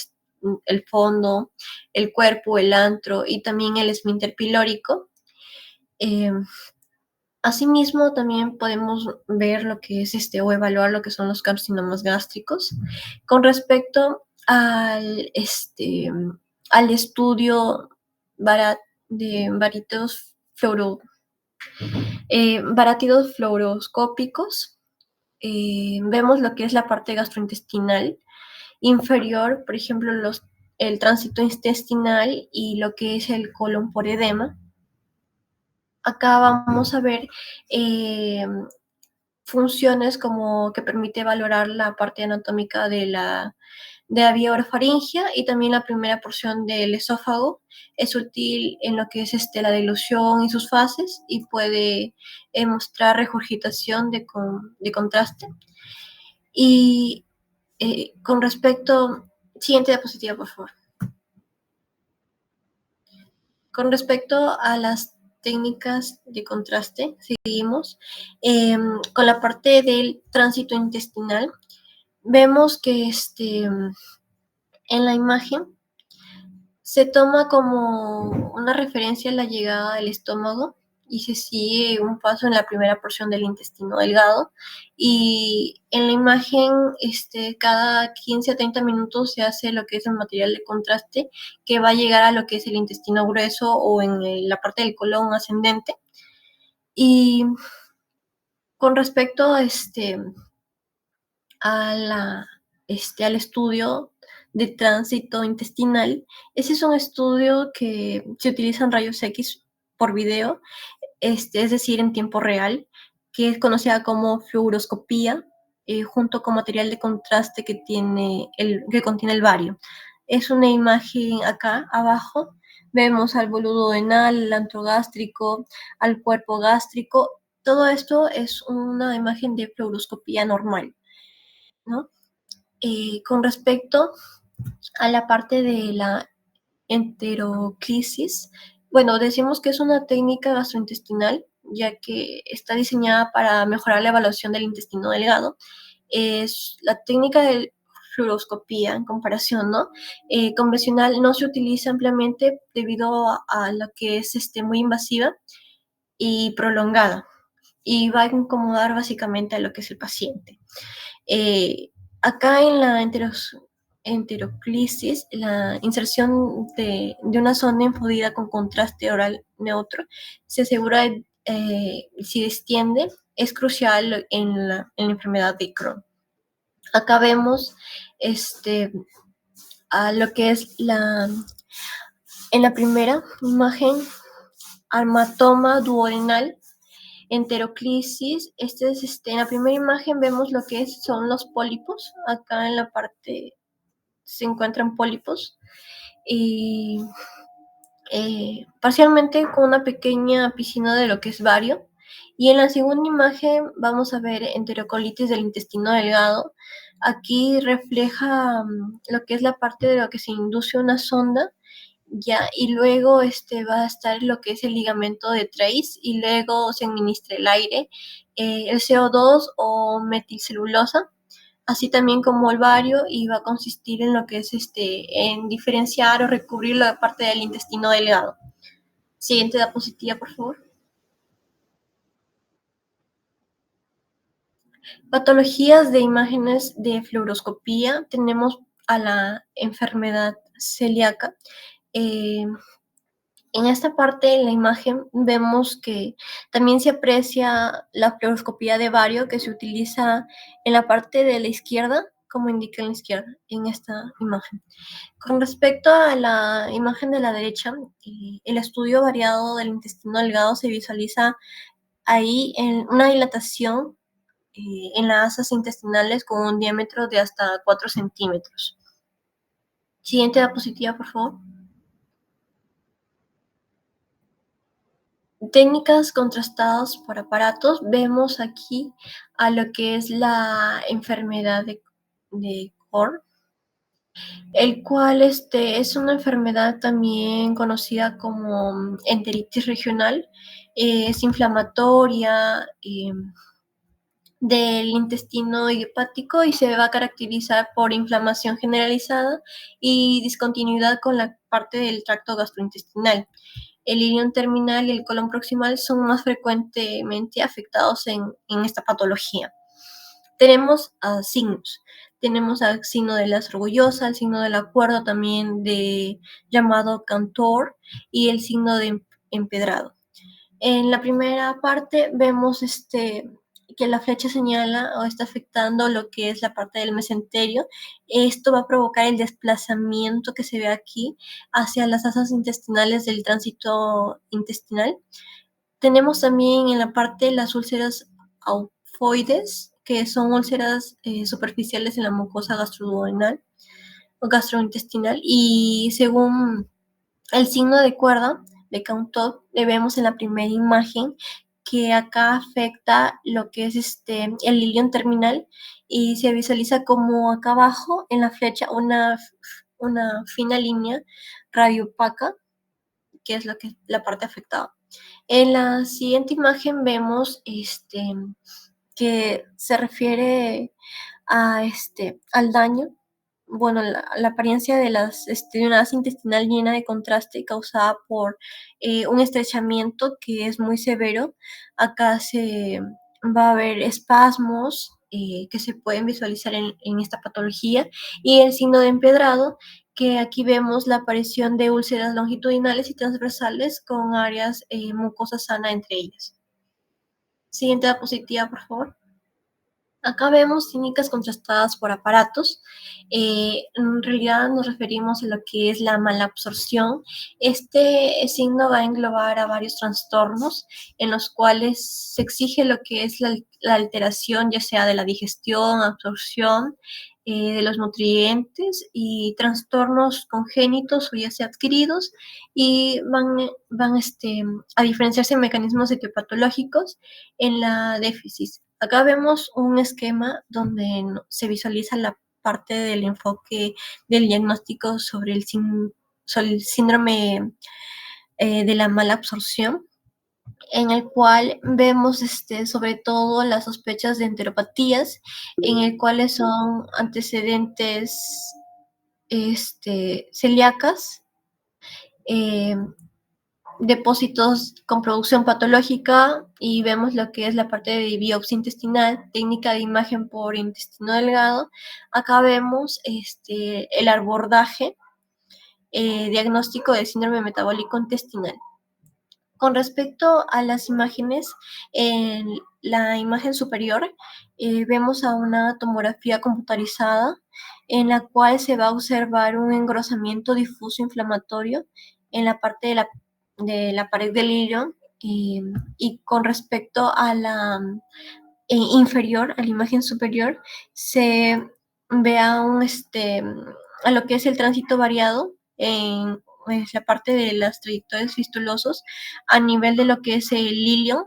cuerpo, el antro y también el esfínter pilórico. Asimismo, también podemos ver lo que es o evaluar lo que son los carcinomas gástricos. Con respecto al estudio de barátidos fluoroscópicos, vemos lo que es la parte gastrointestinal inferior, por ejemplo, el tránsito intestinal y lo que es el colon por edema. Acá vamos a ver funciones como que permite valorar la parte anatómica de la vía orofaringea y también la primera porción del esófago. Es útil en lo que es la dilución y sus fases y puede mostrar regurgitación de contraste. Y con respecto, siguiente diapositiva, por favor. Con respecto a las técnicas de contraste, seguimos con la parte del tránsito intestinal. Vemos que en la imagen se toma como una referencia a la llegada del estómago y se sigue un paso en la primera porción del intestino delgado. Y en la imagen, cada 15 a 30 minutos se hace lo que es el material de contraste que va a llegar a lo que es el intestino grueso o en la parte del colon ascendente. Y con respecto al estudio de tránsito intestinal, ese es un estudio que se utilizan rayos X por video, es decir, en tiempo real, que es conocida como fluoroscopía, junto con material de contraste que contiene el bario. Es una imagen acá abajo, vemos al bolo duodenal, al antrogástrico, al cuerpo gástrico. Todo esto es una imagen de fluoroscopía normal, ¿no? Con respecto a la parte de la enteroclisis, bueno, decimos que es una técnica gastrointestinal, ya que está diseñada para mejorar la evaluación del intestino delgado. Es la técnica de fluoroscopía, en comparación, ¿no? Convencional no se utiliza ampliamente debido a lo que es muy invasiva y prolongada, y va a incomodar básicamente a lo que es el paciente. Acá en la enteroclisis, la inserción de una sonda infundida con contraste oral neutro se asegura si extiende, es crucial en la enfermedad de Crohn. Acá vemos a lo que es en la primera imagen, hematoma duodenal, enteroclisis. En la primera imagen vemos lo que son los pólipos. Acá en la parte se encuentran pólipos y parcialmente con una pequeña piscina de lo que es bario. Y en la segunda imagen vamos a ver enterocolitis del intestino delgado. Aquí refleja lo que es la parte de lo que se induce una sonda, ya, y luego va a estar lo que es el ligamento de Treis y luego se administra el aire, el CO2 o metilcelulosa, así también como el bario, y va a consistir en lo que es en diferenciar o recubrir la parte del intestino delgado. Siguiente diapositiva, por favor. Patologías de imágenes de fluoroscopía. Tenemos a la enfermedad celíaca. En esta parte de la imagen vemos que también se aprecia la fluoroscopía de bario que se utiliza en la parte de la izquierda, como indica en la izquierda, en esta imagen. Con respecto a la imagen de la derecha, el estudio variado del intestino delgado se visualiza ahí en una dilatación en las asas intestinales con un diámetro de hasta 4 centímetros. Siguiente diapositiva, por favor. Técnicas contrastadas por aparatos. Vemos aquí a lo que es la enfermedad de Crohn, el cual es una enfermedad también conocida como enteritis regional. Es inflamatoria del intestino hepático y se va a caracterizar por inflamación generalizada y discontinuidad con la parte del tracto gastrointestinal. El ilion terminal y el colon proximal son más frecuentemente afectados en esta patología. Tenemos signos. Tenemos al signo de la orgullosa, el signo de la cuerda también llamado cantor y el signo de empedrado. En la primera parte vemos que la flecha señala o está afectando lo que es la parte del mesenterio. Esto va a provocar el desplazamiento que se ve aquí hacia las asas intestinales del tránsito intestinal. Tenemos también en la parte las úlceras linfoides, que son úlceras superficiales en la mucosa gastroduodenal o gastrointestinal, y según el signo de cuerda de Countop, le vemos en la primera imagen que acá afecta lo que es el ilion terminal, y se visualiza como acá abajo en la flecha una fina línea radiopaca, que es la parte afectada. En la siguiente imagen vemos que se refiere a al daño. Bueno, la apariencia de una asa intestinal llena de contraste causada por un estrechamiento que es muy severo. Acá va a haber espasmos que se pueden visualizar en esta patología, y el signo de empedrado, que aquí vemos la aparición de úlceras longitudinales y transversales con áreas mucosas sana entre ellas. Siguiente diapositiva, por favor. Acá vemos clínicas contrastadas por aparatos. En realidad nos referimos a lo que es la malabsorción. Este signo va a englobar a varios trastornos en los cuales se exige lo que es la alteración, ya sea de la digestión, absorción de los nutrientes, y trastornos congénitos o ya sea adquiridos, y van a diferenciarse en mecanismos etiopatológicos en la déficit. Acá vemos un esquema donde se visualiza la parte del enfoque del diagnóstico sobre el síndrome de la mala absorción, en el cual vemos sobre todo las sospechas de enteropatías, en el cual son antecedentes celíacas, depósitos con producción patológica, y vemos lo que es la parte de biopsia intestinal, técnica de imagen por intestino delgado. Acá vemos el abordaje diagnóstico de síndrome metabólico intestinal. Con respecto a las imágenes, en la imagen superior vemos a una tomografía computarizada en la cual se va a observar un engrosamiento difuso inflamatorio en la parte de la pared del ilion, y con respecto a la inferior, a la imagen superior, se ve a lo que es el tránsito variado en la parte de las trayectorias fistulosos a nivel de lo que es el ilion,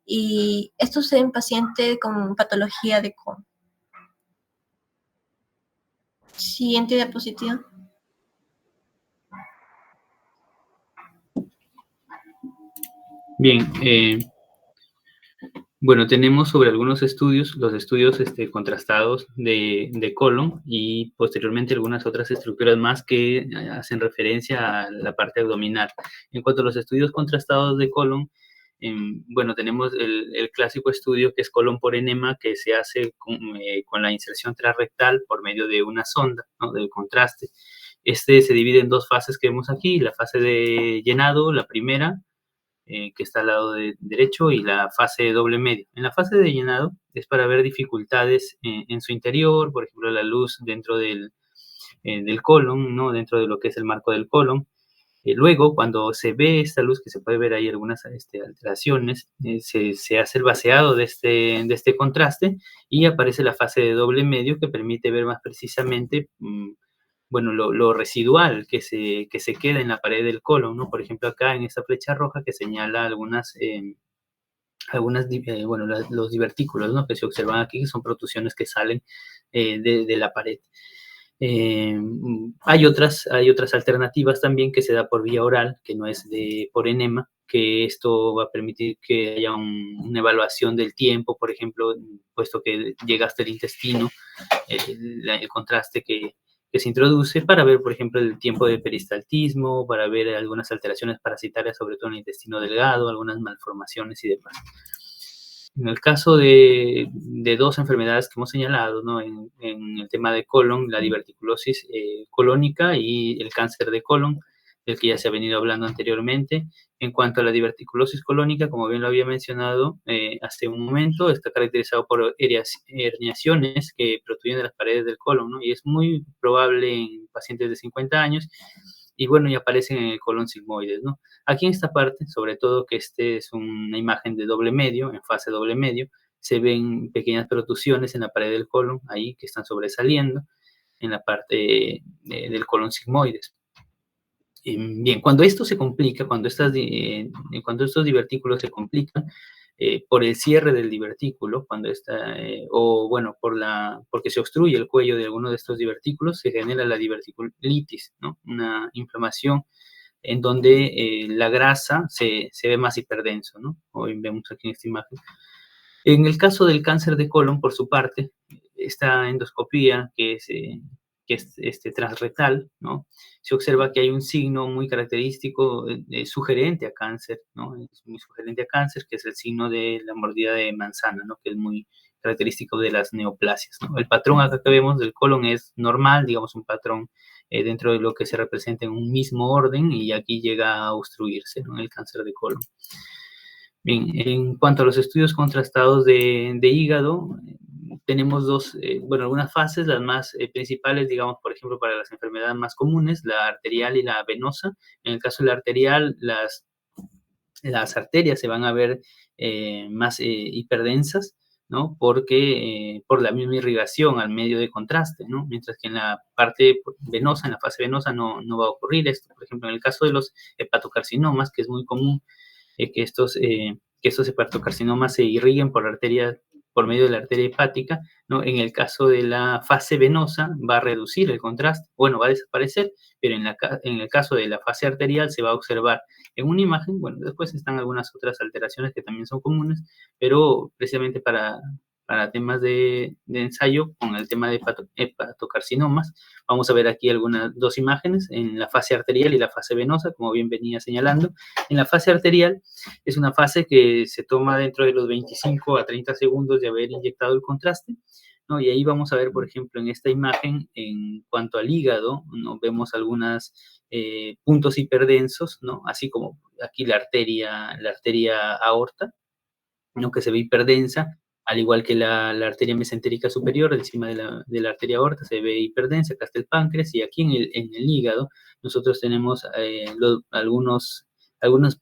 y esto se ve en paciente con patología de Crohn. Siguiente diapositiva. Bien, bueno, tenemos sobre algunos estudios, los estudios contrastados de colon, y posteriormente algunas otras estructuras más que hacen referencia a la parte abdominal. En cuanto a los estudios contrastados de colon, bueno, tenemos el clásico estudio que es colon por enema, que se hace con la inserción transrectal por medio de una sonda, ¿no?, del contraste. Este se divide en dos fases que vemos aquí: la fase de llenado, la primera, que está al lado derecho, y la fase de doble medio. En la fase de llenado es para ver dificultades en su interior, por ejemplo, la luz dentro del colon, ¿no?, dentro de lo que es el marco del colon. Luego, cuando se ve esta luz, que se puede ver ahí algunas alteraciones, se hace el vaciado de este contraste, y aparece la fase de doble medio, que permite ver más precisamente bueno, lo residual que se queda en la pared del colon, ¿no? Por ejemplo, acá en esta flecha roja que señala bueno, los divertículos, ¿no?, que se observan aquí, que son protusiones que salen de la pared. Hay otras alternativas también, que se da por vía oral, que no es por enema, que esto va a permitir que haya una evaluación del tiempo, por ejemplo, puesto que llega hasta el intestino, el contraste que se introduce, para ver, por ejemplo, el tiempo de peristaltismo, para ver algunas alteraciones parasitarias, sobre todo en el intestino delgado, algunas malformaciones y demás. En el caso de dos enfermedades que hemos señalado, ¿no?, en el tema de colon, la diverticulosis colónica y el cáncer de colon, del que ya se ha venido hablando anteriormente. En cuanto a la diverticulosis colónica, como bien lo había mencionado hace un momento, está caracterizado por herniaciones que protruyen de las paredes del colon, ¿no?, y es muy probable en pacientes de 50 años, y bueno, y aparecen en el colon sigmoides, ¿no? Aquí en esta parte, sobre todo que es una imagen de doble medio, en fase doble medio, se ven pequeñas protrusiones en la pared del colon, ahí que están sobresaliendo en la parte del colon sigmoides. Bien, cuando esto se complica, cuando estos divertículos se complican por el cierre del divertículo, porque se obstruye el cuello de alguno de estos divertículos, se genera la diverticulitis, ¿no? Una inflamación en donde la grasa se ve más hiperdenso, ¿no? Hoy vemos aquí en esta imagen. En el caso del cáncer de colon, por su parte, esta endoscopía que es transrectal, ¿no? Se observa que hay un signo muy característico sugerente a cáncer, ¿no? Es muy sugerente a cáncer, que es el signo de la mordida de manzana, ¿no? Que es muy característico de las neoplasias, ¿no? El patrón acá que vemos del colon es normal, digamos un patrón dentro de lo que se representa en un mismo orden, y aquí llega a obstruirse, ¿no? El cáncer de colon. Bien, en cuanto a los estudios contrastados de hígado, tenemos algunas fases, las más principales, digamos, por ejemplo, para las enfermedades más comunes, la arterial y la venosa. En el caso de la arterial, las arterias se van a ver más hiperdensas, ¿no? Porque por la misma irrigación al medio de contraste, ¿no? Mientras que en la parte venosa, en la fase venosa, no va a ocurrir esto. Por ejemplo, en el caso de los hepatocarcinomas, que es muy común que estos hepatocarcinomas se irriguen por medio de la arteria hepática, ¿no? En el caso de la fase venosa va a reducir el contraste, bueno, va a desaparecer, pero en el caso de la fase arterial se va a observar en una imagen. Bueno, después están algunas otras alteraciones que también son comunes, pero precisamente para temas de ensayo, con el tema de hepatocarcinomas, vamos a ver aquí dos imágenes, en la fase arterial y la fase venosa, como bien venía señalando. En la fase arterial es una fase que se toma dentro de los 25 a 30 segundos de haber inyectado el contraste, ¿no? Y ahí vamos a ver, por ejemplo, en esta imagen, en cuanto al hígado, ¿no? Vemos algunos puntos hiperdensos, ¿no? Así como aquí la arteria aorta, ¿no? Que se ve hiperdensa, al igual que la arteria mesentérica superior, encima de la arteria aorta, se ve hiperdensa. Acá está el páncreas, y aquí en el hígado nosotros tenemos algunos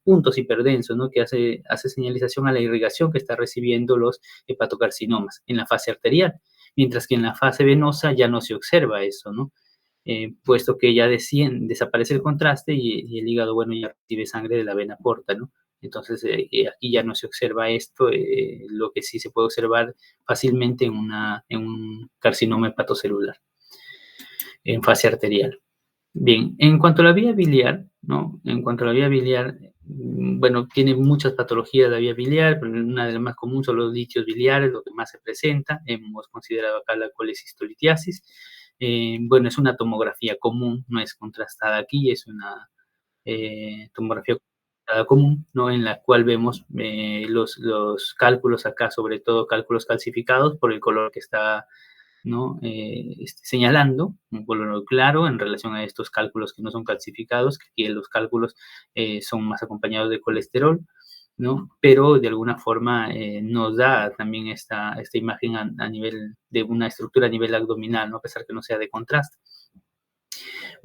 puntos hiperdensos, ¿no? Que hace señalización a la irrigación que está recibiendo los hepatocarcinomas en la fase arterial, mientras que en la fase venosa ya no se observa eso, ¿no? Puesto que ya desaparece el contraste y el hígado, bueno, ya recibe sangre de la vena porta, ¿no? Entonces, aquí ya no se observa esto, lo que sí se puede observar fácilmente en un carcinoma hepatocelular en fase arterial. Bien, en cuanto a la vía biliar, ¿no? Bueno, tiene muchas patologías la vía biliar, pero una de las más comunes son los litios biliares, lo que más se presenta. Hemos considerado acá la colecistolitiasis. Bueno, es una tomografía común, no es contrastada aquí, es una tomografía común, ¿no? En la cual vemos los cálculos acá, sobre todo cálculos calcificados por el color que está, ¿no? Señalando, un color claro en relación a estos cálculos que no son calcificados, que aquí los cálculos son más acompañados de colesterol, ¿no? Pero de alguna forma nos da también esta imagen a nivel de una estructura a nivel abdominal, ¿no? A pesar que no sea de contraste.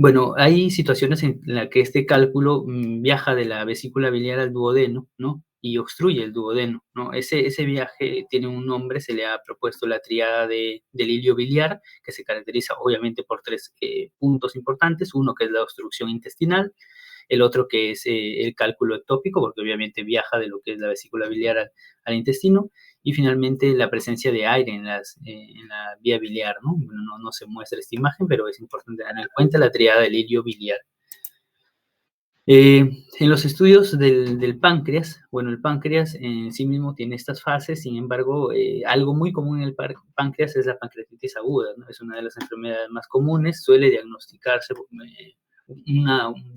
Bueno, hay situaciones en las que este cálculo viaja de la vesícula biliar al duodeno, ¿no? Y obstruye el duodeno, ¿no? Ese viaje tiene un nombre, se le ha propuesto la tríada del hilio biliar, que se caracteriza obviamente por tres puntos importantes: uno que es la obstrucción intestinal, el otro que es el cálculo ectópico, porque obviamente viaja de lo que es la vesícula biliar al intestino, y finalmente la presencia de aire en la vía biliar, ¿no? Bueno, no se muestra esta imagen, pero es importante tener en cuenta la tríada del hilio biliar. En los estudios del páncreas, bueno, el páncreas en sí mismo tiene estas fases. Sin embargo, algo muy común en el páncreas es la pancreatitis aguda, ¿no? Es una de las enfermedades más comunes, suele diagnosticarse,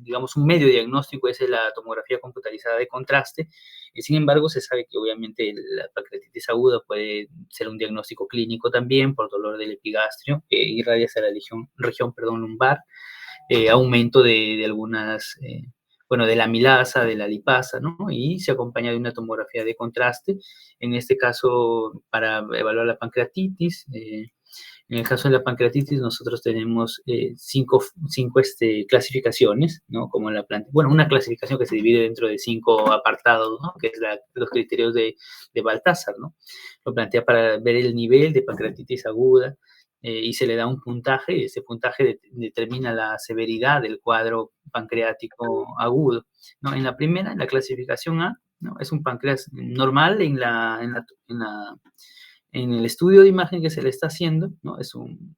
digamos, un medio diagnóstico es la tomografía computarizada de contraste. Sin embargo, se sabe que obviamente la pancreatitis aguda puede ser un diagnóstico clínico también por dolor del epigastrio, que irradia hacia la región lumbar, aumento de algunas, bueno, de la amilasa, de la lipasa, ¿no? Y se acompaña de una tomografía de contraste. En este caso, para evaluar la pancreatitis, En el caso de la pancreatitis, nosotros tenemos cinco clasificaciones, ¿no? Como una clasificación que se divide dentro de 5 apartados, ¿no? Que es los criterios de Baltázar, ¿no? Lo plantea para ver el nivel de pancreatitis aguda, y se le da un puntaje, y ese puntaje determina la severidad del cuadro pancreático agudo, ¿no? En la primera, en la clasificación A, ¿no? Es un páncreas normal en el estudio de imagen que se le está haciendo, ¿no? Es un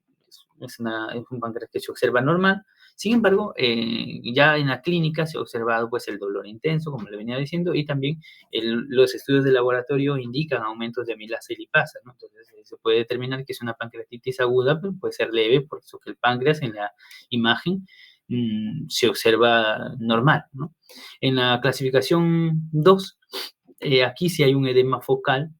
páncreas que se observa normal. Sin embargo, ya en la clínica se ha observado pues, el dolor intenso, como le venía diciendo, y también los estudios de laboratorio indican aumentos de amilasa y lipasa, ¿no? Entonces, se puede determinar que es una pancreatitis aguda, pero puede ser leve, por eso que el páncreas en la imagen se observa normal, ¿no? En la clasificación 2, aquí sí hay un edema focal,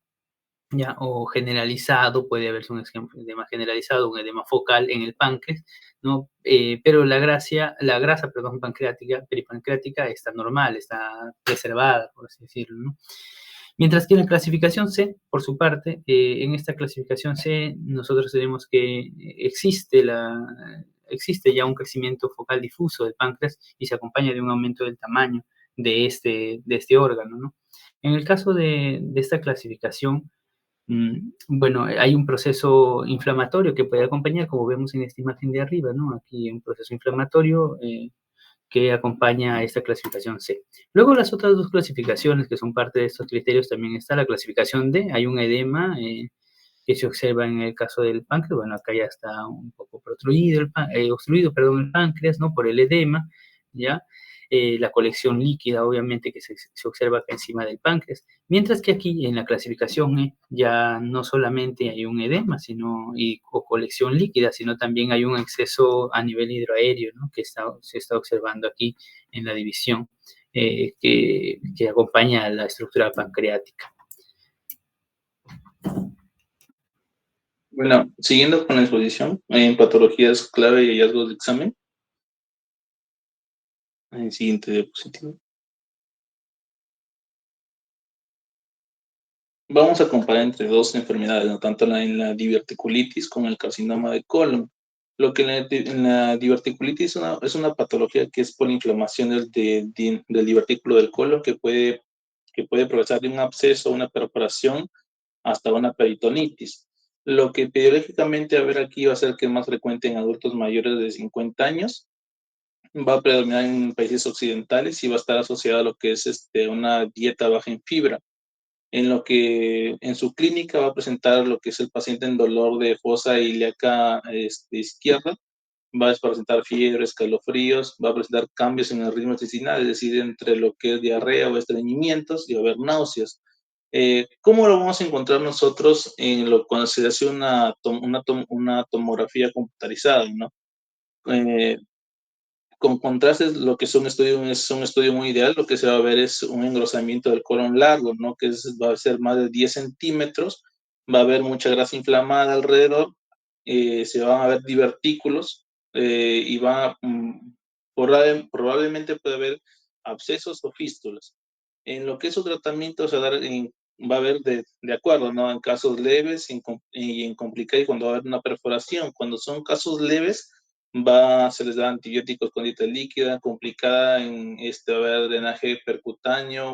¿ya? O generalizado, puede haberse un edema generalizado, un edema focal en el páncreas, ¿no? Pero la grasa, peripancreática está normal, está preservada, por así decirlo, ¿no? Mientras que en la clasificación C, por su parte, en esta clasificación C, nosotros tenemos que existe ya un crecimiento focal difuso del páncreas y se acompaña de un aumento del tamaño de este órgano, ¿no? En el caso de esta clasificación, bueno, hay un proceso inflamatorio que puede acompañar, como vemos en esta imagen de arriba, ¿no? Aquí un proceso inflamatorio que acompaña a esta clasificación C. Luego las otras dos clasificaciones que son parte de estos criterios también está la clasificación D, hay un edema que se observa en el caso del páncreas, bueno, acá ya está un poco obstruido el páncreas, ¿no? Por el edema, ¿ya? La colección líquida, obviamente, que se observa acá encima del páncreas, mientras que aquí en la clasificación E ya no solamente hay un edema o colección líquida, sino también hay un exceso a nivel hidroaéreo, ¿no? Que se está observando aquí en la división que acompaña a la estructura pancreática. Bueno, siguiendo con la exposición, en patologías clave y hallazgos de examen. En el siguiente diapositivo. Vamos a comparar entre dos enfermedades, ¿no? Tanto en la diverticulitis como el carcinoma de colon. Lo que en la diverticulitis es una patología que es por inflamación del divertículo del colon que puede progresar de un absceso, una perforación, hasta una peritonitis. Lo que epidemiológicamente a ver aquí va a ser que es más frecuente en adultos mayores de 50 años, va a predominar en países occidentales y va a estar asociada a lo que es una dieta baja en fibra. En lo que en su clínica va a presentar lo que es el paciente en dolor de fosa ilíaca izquierda, va a presentar fiebre, escalofríos, va a presentar cambios en el ritmo intestinal, es decir, entre lo que es diarrea o estreñimientos y va a haber náuseas. ¿Cómo lo vamos a encontrar nosotros cuando se hace una tomografía computarizada, ¿no? Con contrastes, lo que es un estudio muy ideal, lo que se va a ver es un engrosamiento del colon largo, ¿no? Va a ser más de 10 centímetros, va a haber mucha grasa inflamada alrededor, se van a ver divertículos y probablemente puede haber abscesos o fístulas. En lo que es su tratamiento va a haber de acuerdo, ¿no? En casos leves y en complicados, y cuando va a haber una perforación. Cuando son casos leves, se les da antibióticos con dieta líquida, complicada va a haber drenaje percutáneo,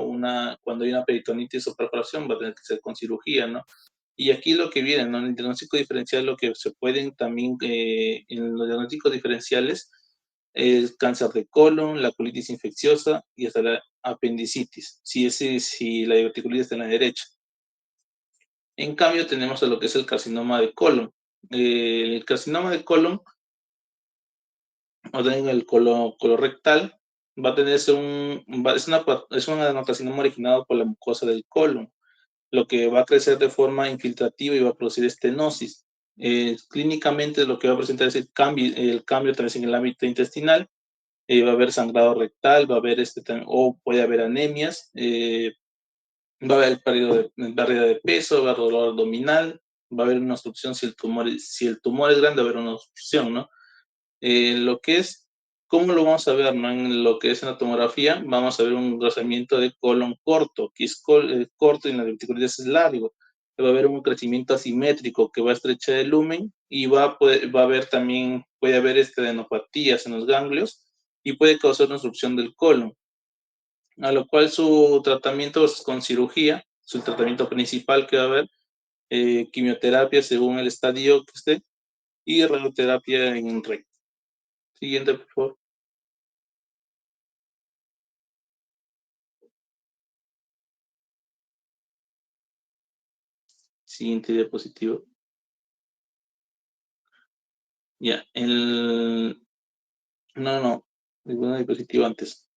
cuando hay una peritonitis o perforación va a tener que ser con cirugía, ¿no? Y aquí lo que viene, ¿no? En el diagnóstico diferencial, lo que se pueden también, en los diagnósticos diferenciales, el cáncer de colon, la colitis infecciosa y hasta la apendicitis, si la diverticulitis está en la derecha. En cambio, tenemos a lo que es el carcinoma de colon. El carcinoma de colon, o en el colorectal, va a tener es un adenocarcinoma originado por la mucosa del colon, lo que va a crecer de forma infiltrativa y va a producir estenosis. Clínicamente lo que va a presentar es el cambio también en el ámbito intestinal, va a haber sangrado rectal, va a haber o puede haber anemias, va a haber pérdida de peso, va a haber dolor abdominal, va a haber una obstrucción si el tumor es grande, va a haber una obstrucción, ¿no? ¿Cómo lo vamos a ver, ¿no? En lo que es en la tomografía, vamos a ver un engrosamiento de colon corto, que es corto y en la diverticulitis es largo. va a haber un crecimiento asimétrico que va a estrechar el lumen y va a haber también, puede haber adenopatías en los ganglios y puede causar una obstrucción del colon, a lo cual su tratamiento es con cirugía, su tratamiento principal que va a haber, quimioterapia según el estadio que esté y radioterapia en recto. Siguiente, por favor. Siguiente diapositivo. Ya, no, ninguna diapositiva antes.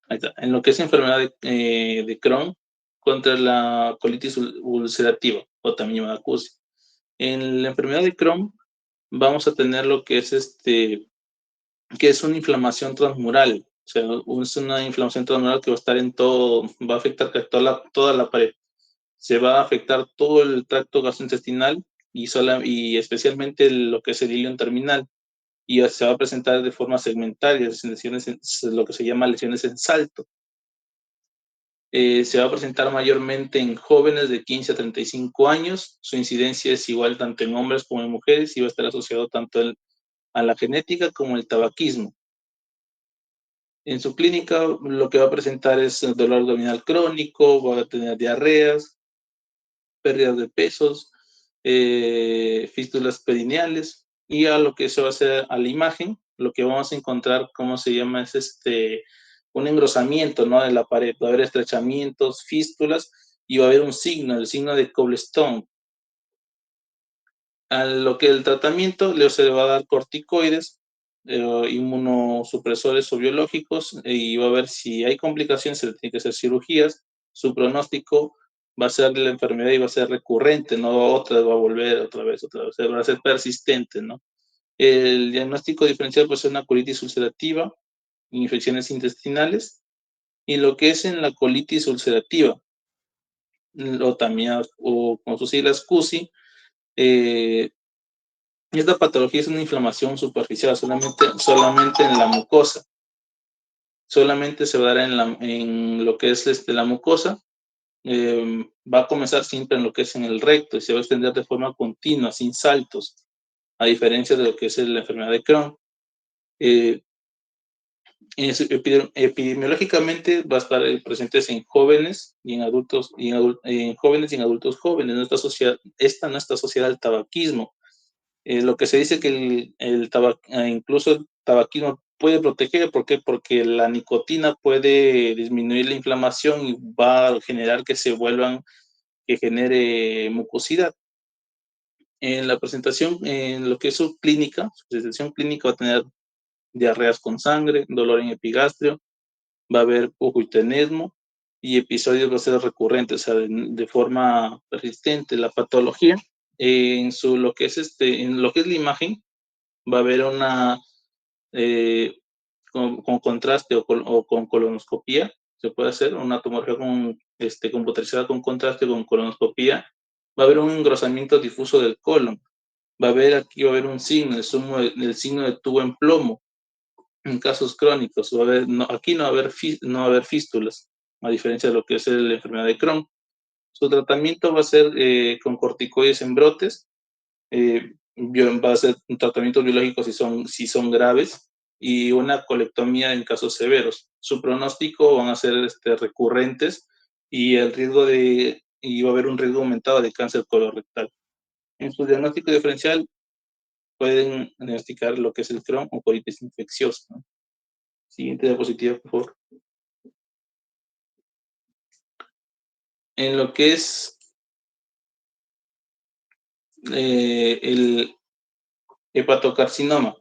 Ahí está. En lo que es enfermedad de Crohn contra la colitis ulcerativa, o también llamada CUSI. En la enfermedad de Crohn vamos a tener lo que es que es una inflamación transmural. O sea, es una inflamación transmural que va a estar en todo, va a afectar toda la pared. Se va a afectar todo el tracto gastrointestinal y especialmente lo que es el ilion terminal. Y se va a presentar de forma segmentaria, lo que se llama lesiones en salto. Se va a presentar mayormente en jóvenes de 15 a 35 años. Su incidencia es igual tanto en hombres como en mujeres y va a estar asociado tanto a la genética como el tabaquismo. En su clínica lo que va a presentar es dolor abdominal crónico, va a tener diarreas, pérdidas de pesos, fístulas perineales y a lo que se va a hacer a la imagen, lo que vamos a encontrar, ¿cómo se llama? Es un engrosamiento, ¿no? De la pared, va a haber estrechamientos, fístulas y va a haber un signo, el signo de Cobblestone. A lo que el tratamiento se le va a dar corticoides, inmunosupresores o biológicos, y va a ver si hay complicaciones, se le tiene que hacer cirugías. Su pronóstico va a ser la enfermedad y va a ser recurrente, no va a volver otra vez, va a ser persistente, ¿no? El diagnóstico diferencial puede ser una colitis ulcerativa, infecciones intestinales, y lo que es en la colitis ulcerativa, o también, o con sus siglas CUSI, esta patología es una inflamación superficial, solamente en la mucosa. Solamente se va a dar en lo que es la mucosa. Va a comenzar siempre en lo que es en el recto y se va a extender de forma continua, sin saltos, a diferencia de lo que es la enfermedad de Crohn. Epidemiológicamente va a estar presentes en jóvenes y en adultos, en jóvenes y en adultos jóvenes. Esta no está asociada al tabaquismo. Lo que se dice que incluso el tabaquismo puede proteger, ¿por qué? Porque la nicotina puede disminuir la inflamación y va a generar que genere mucosidad. En la presentación, en lo que es su presentación clínica va a tener diarreas con sangre, dolor en epigastrio, va a haber pujo y tenesmo y episodios va a ser recurrentes, o sea, de forma persistente. La patología, lo que es la imagen, va a haber una con contraste o con colonoscopía, se puede hacer una tomografía computarizada con contraste con colonoscopía. Va a haber un engrosamiento difuso del colon. Aquí va a haber un signo, el signo de tubo en plomo. En casos crónicos, aquí no va a haber fístulas, a diferencia de lo que es la enfermedad de Crohn. Su tratamiento va a ser con corticoides en brotes, va a ser un tratamiento biológico si son graves y una colectomía en casos severos. Su pronóstico van a ser recurrentes y va a haber un riesgo aumentado de cáncer colorectal. En su diagnóstico diferencial pueden diagnosticar lo que es el Crohn o colitis infecciosa, ¿no? Siguiente diapositiva, por favor. En lo que es el hepatocarcinoma.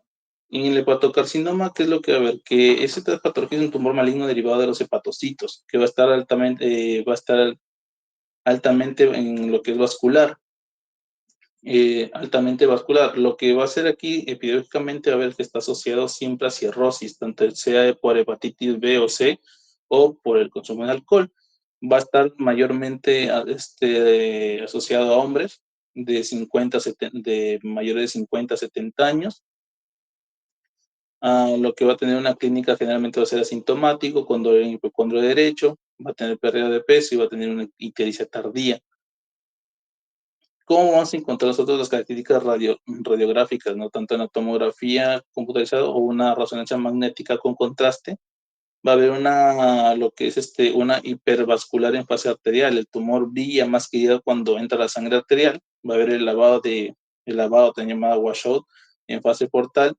En el hepatocarcinoma, ¿qué es lo que va a haber? Que esta patología es un tumor maligno derivado de los hepatocitos, que va a estar altamente en lo que es vascular. Altamente vascular. Lo que va a hacer aquí epidemiológicamente va a ver que está asociado siempre a cirrosis, tanto sea por hepatitis B o C o por el consumo de alcohol. Va a estar mayormente asociado a hombres de mayores de 50 a 70 años. Lo que va a tener una clínica generalmente va a ser asintomático, con dolor en hipocondrio derecho, va a tener pérdida de peso y va a tener una ictericia tardía. ¿Cómo vamos a encontrar nosotros las características radiográficas, ¿no? Tanto en la tomografía computarizada o una resonancia magnética con contraste? Va a haber lo que es una hipervascular en fase arterial. El tumor brilla más que ya cuando entra la sangre arterial. Va a haber el lavado también llamado washout en fase portal.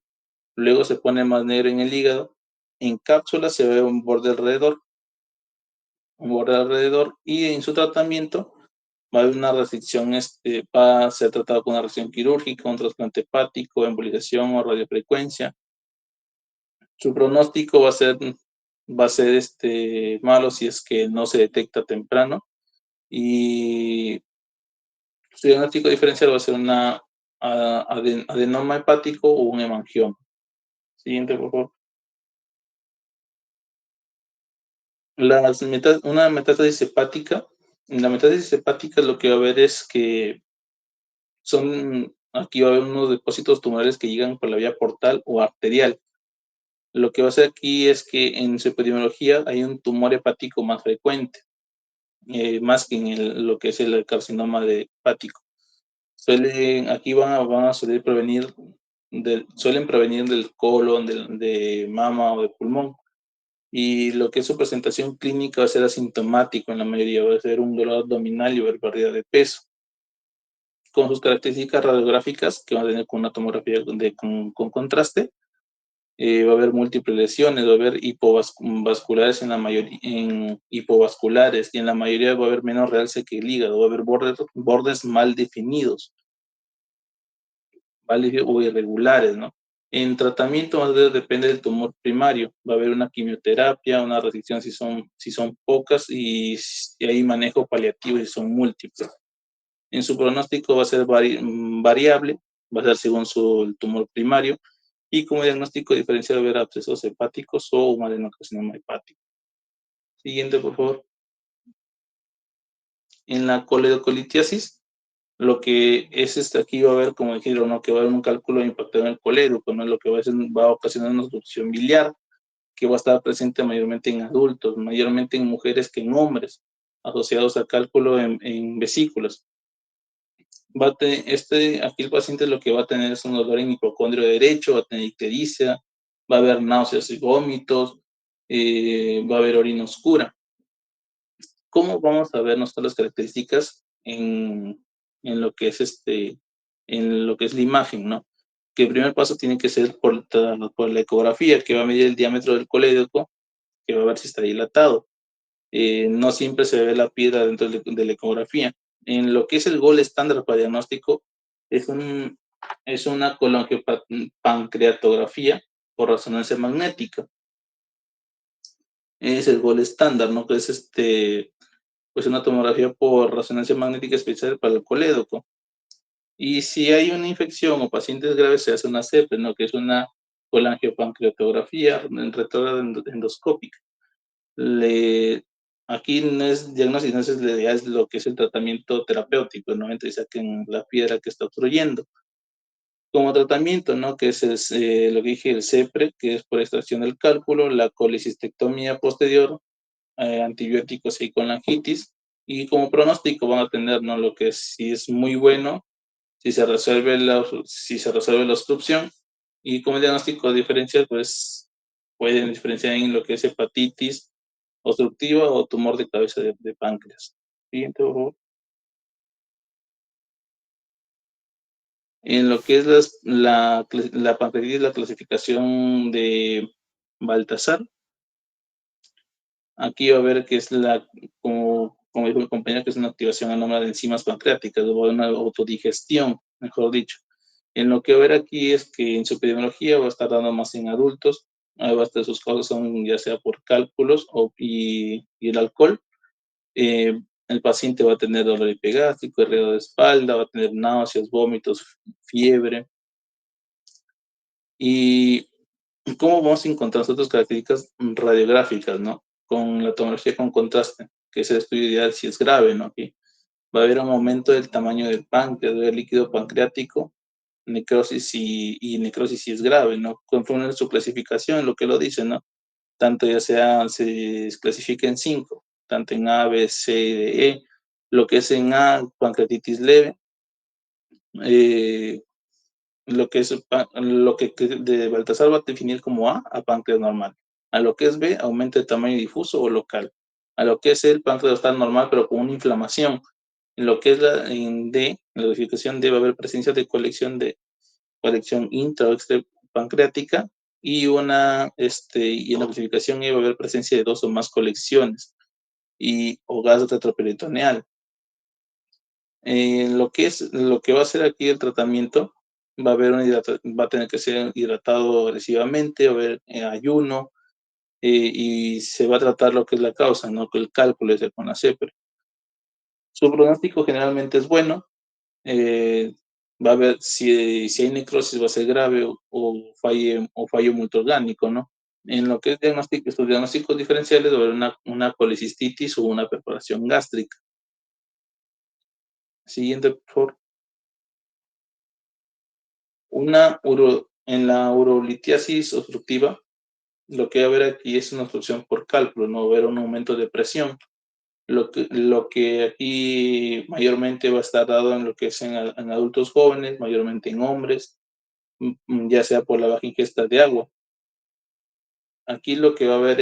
Luego se pone más negro en el hígado. En cápsula se ve un borde alrededor, y en su tratamiento va a haber una restricción, va a ser tratado con una restricción quirúrgica, un trasplante hepático, embolización o radiofrecuencia. Su pronóstico va a ser malo si es que no se detecta temprano, y su diagnóstico diferencial va a ser una adenoma hepático o un hemangioma. Siguiente, por favor. Una metástasis hepática. En la metástasis hepática lo que va a haber es que aquí va a haber unos depósitos tumorales que llegan por la vía portal o arterial. Lo que va a hacer aquí es que en su epidemiología hay un tumor hepático más frecuente, más que en lo que es el carcinoma hepático. Aquí van a suelen prevenir del colon, de mama o de pulmón. Y lo que es su presentación clínica va a ser asintomático en la mayoría, va a ser un dolor abdominal y va a haber pérdida de peso. Con sus características radiográficas, que van a tener con una tomografía con contraste, va a haber múltiples lesiones, va a haber hipovasculares hipovasculares, y en la mayoría va a haber menos realce que el hígado, va a haber bordes mal definidos, o irregulares, ¿no? En tratamiento, más bien depende del tumor primario. Va a haber una quimioterapia, una restricción si son pocas, y hay manejo paliativo si son múltiples. En su pronóstico va a ser variable, va a ser según el tumor primario, y como diagnóstico diferencial va a haber abscesos hepáticos o un adenocarcinoma hepático. Siguiente, por favor. En la coledocolitiasis, lo que es aquí va a haber, como dijeron, ¿no? Que va a haber un cálculo de impacto en el colédoco, ¿no? Lo que va a ocasionar una obstrucción biliar, que va a estar presente mayormente en adultos, mayormente en mujeres que en hombres, asociados a cálculo en vesículas. Aquí el paciente lo que va a tener es un dolor en hipocondrio derecho, va a tener ictericia, va a haber náuseas y vómitos, va a haber orina oscura. ¿Cómo vamos a ver nosotros las características en lo que es la imagen, ¿no? Que el primer paso tiene que ser por la ecografía, que va a medir el diámetro del colédoco, que va a ver si está dilatado. No siempre se ve la piedra dentro de la ecografía. En lo que es el gol estándar para diagnóstico, es una colangiopancreatografía por resonancia magnética. Es el gol estándar, ¿no? Que es pues una tomografía por resonancia magnética especial para el colédoco. Y si hay una infección o pacientes graves, se hace una CEPE, ¿no? Que es una colangiopancreatografía retrógrada endoscópica. Aquí no es diagnóstico, es lo que es el tratamiento terapéutico, ¿no? Entonces saquen la piedra que está obstruyendo. Como tratamiento, ¿no? Que es lo que dije, el CEPRE, que es por extracción del cálculo, la colecistectomía posterior, antibióticos y colangitis. Y como pronóstico van a tener, ¿no? Lo que si es muy bueno, si se resuelve la obstrucción. Y como diagnóstico diferencial, pues pueden diferenciar en lo que es hepatitis obstructiva o tumor de cabeza de páncreas. Siguiente, por favor. En lo que es la pancreatitis, la clasificación de Baltasar, aquí va a ver que es como dijo el compañero, que es una activación anómala de enzimas pancreáticas, o una autodigestión, mejor dicho. En lo que va a ver aquí es que en su epidemiología va a estar dando más en adultos, sus causas son ya sea por cálculos y el alcohol. El paciente va a tener dolor epigástrico, herida de espalda, va a tener náuseas, vómitos, fiebre. ¿Y cómo vamos a encontrar nosotros características radiográficas, ¿no? Con la tomografía con contraste, que es el estudio ideal si es grave, ¿no? Aquí va a haber un aumento del tamaño del páncreas, va a haber líquido pancreático, necrosis y necrosis si es grave, ¿no? Conforme a su clasificación, lo que lo dice, ¿no? Tanto ya se clasifica en 5, tanto en A, B, C y D, E. Lo que es en A, pancreatitis leve, lo que de Baltasar va a definir como A páncreas normal. A lo que es B, aumento de tamaño difuso o local. A lo que es C, el páncreas está normal pero con una inflamación. En lo que es en D, en la clasificación D va a haber presencia de colección intra o extrapancreática y en la clasificación E va a haber presencia de 2 o más colecciones o gas retroperitoneal. Lo que va a ser aquí el tratamiento, va a tener que ser hidratado agresivamente, va a haber ayuno, y se va a tratar lo que es la causa, ¿no? Que el cálculo es el CONACEPRE. Su pronóstico generalmente es bueno. Va a ver si hay necrosis, va a ser grave o fallo multiorgánico, ¿no? En lo que es estos diagnósticos diferenciales, va a haber una colecistitis o una perforación gástrica. Siguiente, por favor. En la urolitiasis obstructiva, lo que va a haber aquí es una obstrucción por cálculo, no va a haber un aumento de presión. Lo que aquí mayormente va a estar dado en lo que es en adultos jóvenes, mayormente en hombres, ya sea por la baja ingesta de agua. Aquí lo que va a haber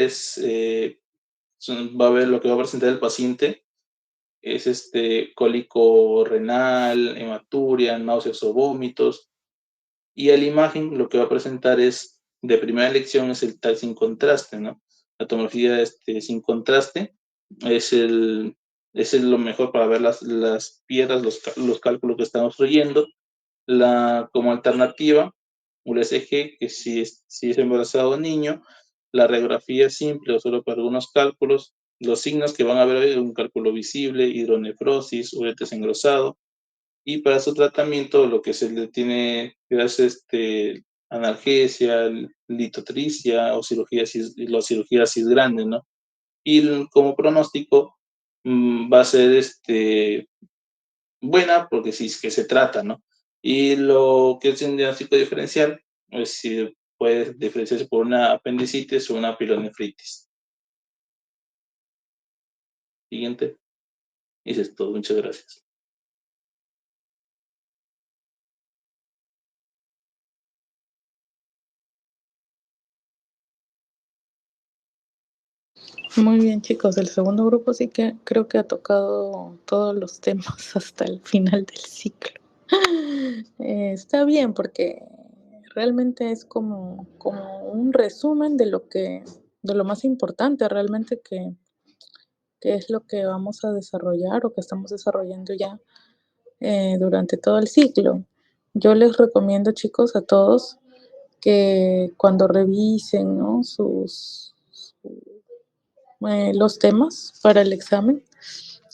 lo que va a presentar el paciente es cólico renal, hematuria, náuseas o vómitos. Y a la imagen lo que va a presentar de primera elección es el TAC sin contraste, ¿no? La tomografía sin contraste es lo mejor para ver las piedras, los cálculos que están obstruyendo. Como alternativa, un ECG, que si es embarazado niño, la radiografía simple o solo para algunos cálculos, los signos que van a ver un cálculo visible, hidronefrosis, uretes engrosado, y para su tratamiento lo que se le tiene que dar es analgesia, litotricia o la cirugía cisgrande, ¿no? Y como pronóstico va a ser buena porque sí es que se trata, ¿no? Y lo que es un diagnóstico diferencial, pues si puede diferenciarse por una apendicitis o una pilonefritis. Siguiente. Y eso es todo. Muchas gracias. Muy bien, chicos. El segundo grupo sí que creo que ha tocado todos los temas hasta el final del ciclo. Está bien porque realmente es como un resumen de lo más importante realmente que es lo que vamos a desarrollar o que estamos desarrollando ya durante todo el ciclo. Yo les recomiendo, chicos, a todos que cuando revisen, ¿no? Los temas para el examen,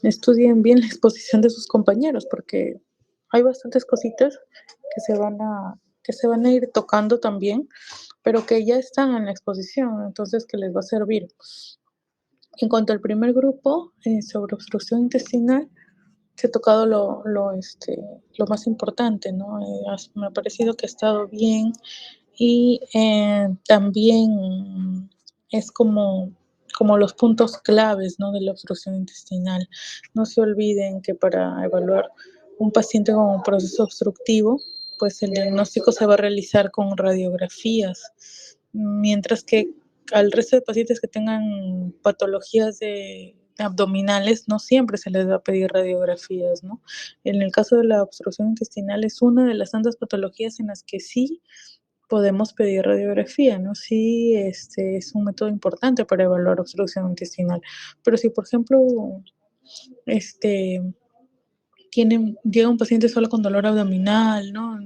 estudien bien la exposición de sus compañeros, porque hay bastantes cositas que se van a ir tocando también, pero que ya están en la exposición, entonces que les va a servir. En cuanto al primer grupo, sobre obstrucción intestinal, se ha tocado lo más importante, ¿no? Me ha parecido que ha estado bien y también es como los puntos claves, ¿no? De la obstrucción intestinal. No se olviden que para evaluar un paciente con un proceso obstructivo, pues el diagnóstico se va a realizar con radiografías, mientras que al resto de pacientes que tengan patologías abdominales, no siempre se les va a pedir radiografías, ¿no? En el caso de la obstrucción intestinal es una de las tantas patologías en las que sí podemos pedir radiografía, ¿no? Sí, es un método importante para evaluar obstrucción intestinal. Pero si, por ejemplo, llega un paciente solo con dolor abdominal, ¿no?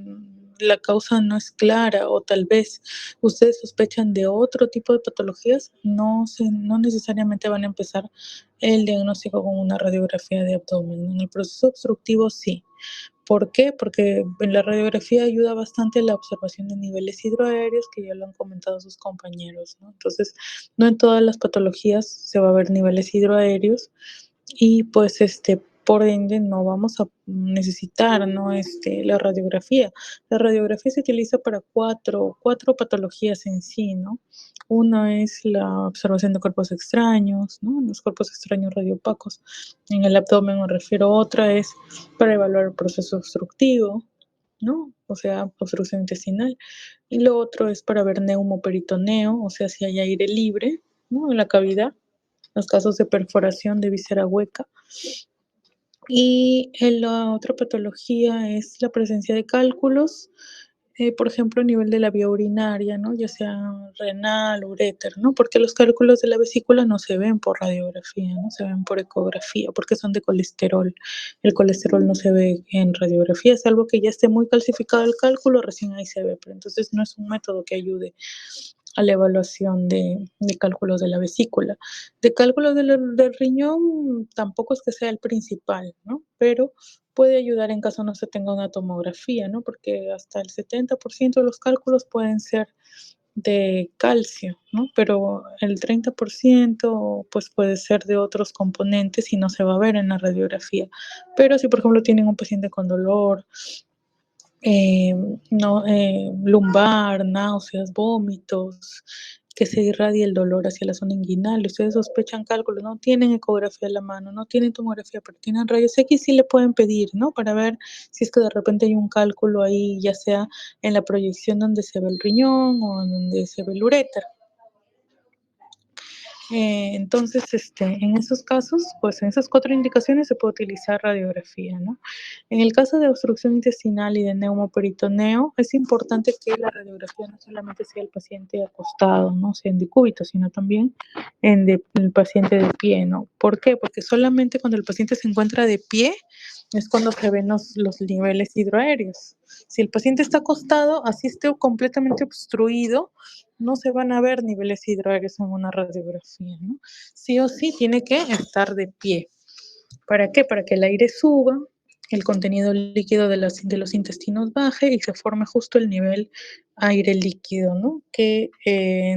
La causa no es clara o tal vez ustedes sospechan de otro tipo de patologías, no necesariamente van a empezar el diagnóstico con una radiografía de abdomen. En el proceso obstructivo sí. ¿Por qué? Porque en la radiografía ayuda bastante la observación de niveles hidroaéreos, que ya lo han comentado sus compañeros, ¿no? Entonces, no en todas las patologías se va a ver niveles hidroaéreos y pues por ende no vamos a necesitar, ¿no? La radiografía. La radiografía se utiliza para cuatro patologías en sí, ¿no? Una es la observación de cuerpos extraños, ¿no? Los cuerpos extraños radiopacos en el abdomen me refiero. Otra es para evaluar el proceso obstructivo, ¿no? O sea, obstrucción intestinal. Y lo otro es para ver neumoperitoneo, o sea, si hay aire libre, ¿no? En la cavidad, los casos de perforación de víscera hueca. Y la otra patología es la presencia de cálculos, por ejemplo, a nivel de la vía urinaria, ¿no? Ya sea renal, uréter, ¿no? Porque los cálculos de la vesícula no se ven por radiografía, ¿no? Se ven por ecografía, porque son de colesterol. El colesterol no se ve en radiografía, salvo que ya esté muy calcificado el cálculo, recién ahí se ve, pero entonces no es un método que ayude a la evaluación de cálculos de la vesícula. De cálculos del riñón tampoco es que sea el principal, ¿no? Pero puede ayudar en caso no se tenga una tomografía, ¿no? Porque hasta el 70% de los cálculos pueden ser de calcio, ¿no? Pero el 30% pues puede ser de otros componentes y no se va a ver en la radiografía. Pero si por ejemplo tienen un paciente con dolor, no, lumbar, náuseas, vómitos, que se irradie el dolor hacia la zona inguinal. Ustedes sospechan cálculos, no tienen ecografía a la mano, no tienen tomografía, pero tienen rayos X, sí le pueden pedir, ¿no? Para ver si es que de repente hay un cálculo ahí, ya sea en la proyección donde se ve el riñón o en donde se ve el uréter. Entonces, en esos casos, pues en esas 4 indicaciones se puede utilizar radiografía, ¿no? En el caso de obstrucción intestinal y de neumoperitoneo, es importante que la radiografía no solamente sea el paciente acostado, ¿no? Sea en decúbito, sino también el paciente de pie, ¿no? ¿Por qué? Porque solamente cuando el paciente se encuentra de pie es cuando se ven los niveles hidroaéreos. Si el paciente está acostado, así esté completamente obstruido, no se van a ver niveles hidroaéreos en una radiografía, ¿no? Sí o sí tiene que estar de pie. ¿Para qué? Para que el aire suba, el contenido líquido de los intestinos baje y se forme justo el nivel aire líquido, ¿no? Que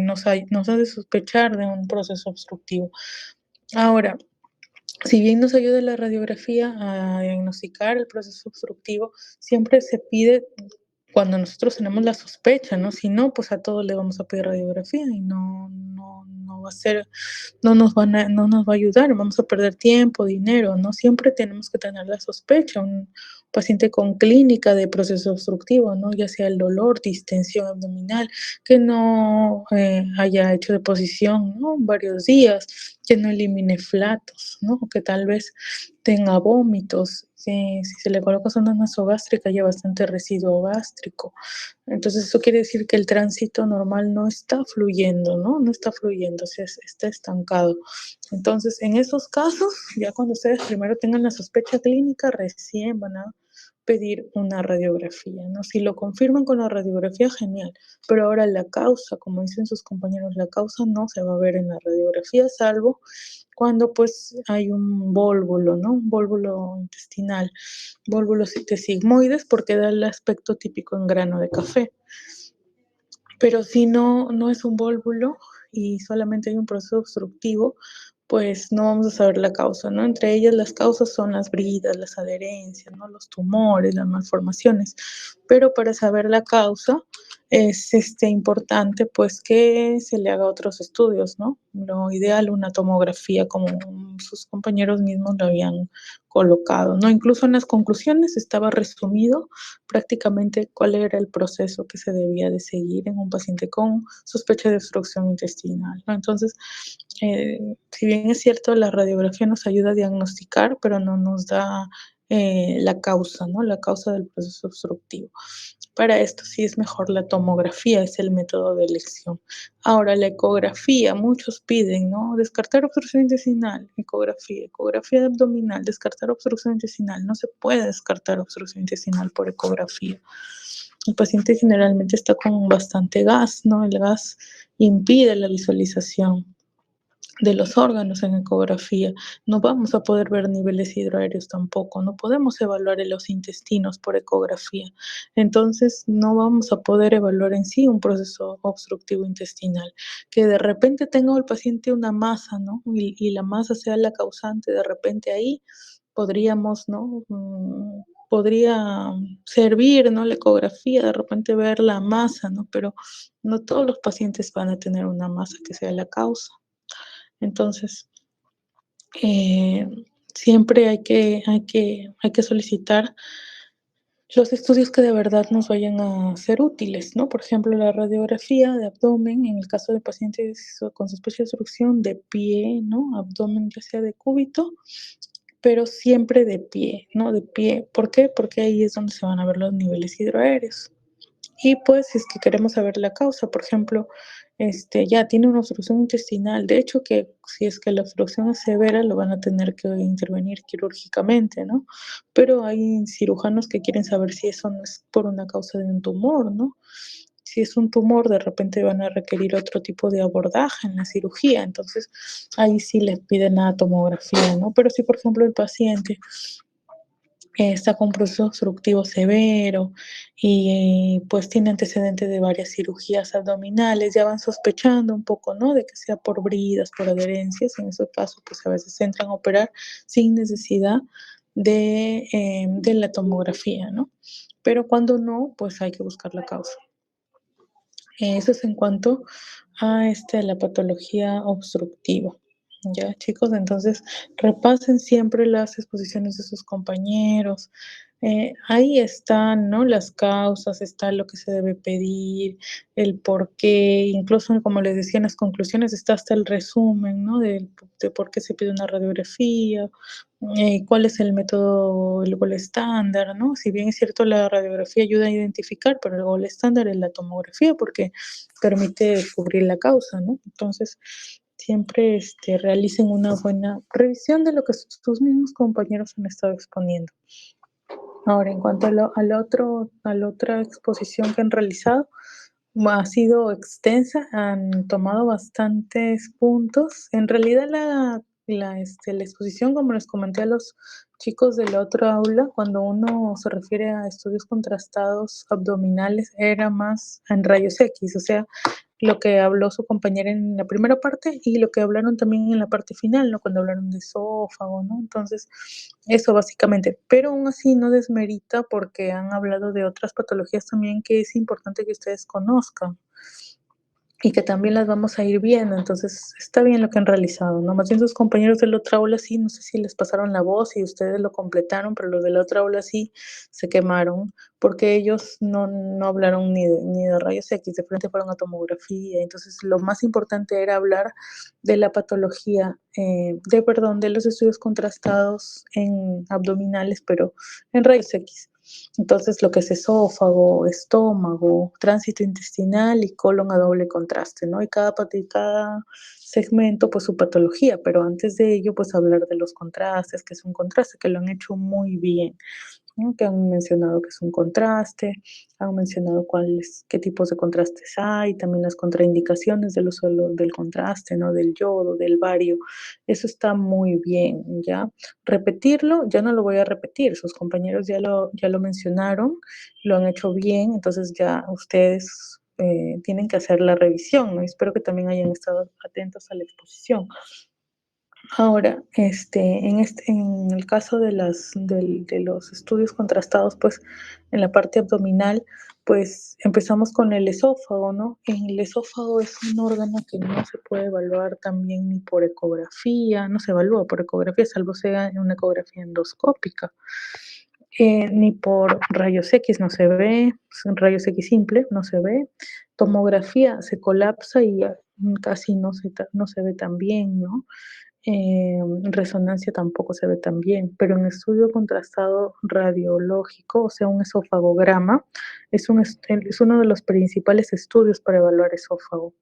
nos hace sospechar de un proceso obstructivo. Ahora, si bien nos ayuda la radiografía a diagnosticar el proceso obstructivo, siempre se pide cuando nosotros tenemos la sospecha, ¿no? Si no, pues a todos le vamos a pedir radiografía y no va a ser, no nos va a ayudar, vamos a perder tiempo, dinero, ¿no? Siempre tenemos que tener la sospecha, un paciente con clínica de proceso obstructivo, ¿no? Ya sea el dolor, distensión abdominal, que no haya hecho deposición, ¿no? Varios días, que no elimine flatos, ¿no? O que tal vez tenga vómitos, si se le coloca sonda nasogástrica haya bastante residuo gástrico. Entonces eso quiere decir que el tránsito normal no está fluyendo, ¿no? No está fluyendo, o sea, está estancado. Entonces, en esos casos, ya cuando ustedes primero tengan la sospecha clínica, recién van a pedir una radiografía, ¿no? Si lo confirman con la radiografía, genial, pero ahora la causa, como dicen sus compañeros, la causa no se va a ver en la radiografía, salvo cuando pues hay un vólvulo, ¿no? Un vólvulo intestinal, vólvulos sigmoides, porque da el aspecto típico en grano de café. Pero si no es un vólvulo y solamente hay un proceso obstructivo, pues no vamos a saber la causa, ¿no? Entre ellas las causas son las bridas, las adherencias, ¿no? Los tumores, las malformaciones. Pero para saber la causa es importante pues que se le haga otros estudios, ¿no? Lo ideal, una tomografía, como sus compañeros mismos lo habían colocado, ¿no? Incluso en las conclusiones estaba resumido prácticamente cuál era el proceso que se debía de seguir en un paciente con sospecha de obstrucción intestinal, ¿no? Entonces, si bien es cierto, la radiografía nos ayuda a diagnosticar, pero no nos da la causa, ¿no? La causa del proceso obstructivo. Para esto sí es mejor la tomografía, es el método de elección. Ahora, la ecografía, muchos piden, ¿no? Descartar obstrucción intestinal, ecografía abdominal, descartar obstrucción intestinal. No se puede descartar obstrucción intestinal por ecografía. El paciente generalmente está con bastante gas, ¿no? El gas impide la visualización de los órganos en ecografía. No vamos a poder ver niveles hidroaéreos tampoco, no podemos evaluar los intestinos por ecografía. Entonces, no vamos a poder evaluar en sí un proceso obstructivo intestinal. Que de repente tenga el paciente una masa, ¿no? Y la masa sea la causante, de repente ahí podríamos, ¿no? Podría servir, ¿no? La ecografía, de repente ver la masa, ¿no? Pero no todos los pacientes van a tener una masa que sea la causa. Entonces, siempre hay que solicitar los estudios que de verdad nos vayan a ser útiles, ¿no? Por ejemplo, la radiografía de abdomen, en el caso de pacientes con sospecha de obstrucción de pie, ¿no? Abdomen ya sea de cúbito, pero siempre de pie, ¿no? De pie. ¿Por qué? Porque ahí es donde se van a ver los niveles hidroaéreos. Y pues, si es que queremos saber la causa, por ejemplo, ya tiene una obstrucción intestinal. De hecho, que si es que la obstrucción es severa, lo van a tener que intervenir quirúrgicamente, ¿no? Pero hay cirujanos que quieren saber si eso no es por una causa de un tumor, ¿no? Si es un tumor, de repente van a requerir otro tipo de abordaje en la cirugía. Entonces, ahí sí les piden la tomografía, ¿no? Pero si, por ejemplo, el paciente está con proceso obstructivo severo y pues tiene antecedentes de varias cirugías abdominales, ya van sospechando un poco, ¿no? De que sea por bridas, por adherencias, en ese caso pues a veces entran a operar sin necesidad de la tomografía, ¿no? Pero cuando no, pues hay que buscar la causa. Eso es en cuanto a la patología obstructiva. Ya, chicos, entonces repasen siempre las exposiciones de sus compañeros. Ahí están, ¿no? Las causas, está lo que se debe pedir, el por qué, incluso como les decía en las conclusiones, está hasta el resumen, ¿no? De por qué se pide una radiografía, cuál es el método, el gol estándar, ¿no? Si bien es cierto, la radiografía ayuda a identificar, pero el gol estándar es la tomografía porque permite descubrir la causa, ¿no? Entonces, siempre realicen una buena revisión de lo que sus mismos compañeros han estado exponiendo. Ahora, en cuanto a la otra exposición que han realizado, ha sido extensa, han tomado bastantes puntos. En realidad, la exposición, como les comenté a los chicos de la otra aula, cuando uno se refiere a estudios contrastados abdominales, era más en rayos X, o sea, lo que habló su compañera en la primera parte y lo que hablaron también en la parte final, ¿no? Cuando hablaron de esófago, ¿no? Entonces, eso básicamente. Pero aún así no desmerita porque han hablado de otras patologías también que es importante que ustedes conozcan y que también las vamos a ir viendo. Entonces, está bien lo que han realizado, ¿no? Más bien sus compañeros de la otra aula sí, no sé si les pasaron la voz y ustedes lo completaron, pero los de la otra aula sí se quemaron, porque ellos no hablaron ni de rayos X, de frente fueron a tomografía. Entonces, lo más importante era hablar de la patología, de los estudios contrastados en abdominales, pero en rayos X. Entonces, lo que es esófago, estómago, tránsito intestinal y colon a doble contraste, ¿no? Y cada segmento, pues su patología, pero antes de ello, pues hablar de los contrastes, que es un contraste, que lo han hecho muy bien, ¿no? Que han mencionado que es un contraste, han mencionado qué tipos de contrastes hay, también las contraindicaciones del uso del contraste, ¿no? Del yodo, del bario, eso está muy bien, ¿ya? Repetirlo, ya no lo voy a repetir, sus compañeros ya lo mencionaron, lo han hecho bien, entonces ya ustedes tienen que hacer la revisión, ¿no? Espero que también hayan estado atentos a la exposición. Ahora, en el caso de los estudios contrastados, pues, en la parte abdominal, pues, empezamos con el esófago, ¿no? El esófago es un órgano que no se puede evaluar también ni por ecografía, no se evalúa por ecografía, salvo sea en una ecografía endoscópica, ni por rayos X no se ve, rayos X simple no se ve, tomografía se colapsa y casi no se ve tan bien, ¿no? Resonancia tampoco se ve tan bien, pero en estudio contrastado radiológico, o sea, un esofagograma, es uno de los principales estudios para evaluar esófago,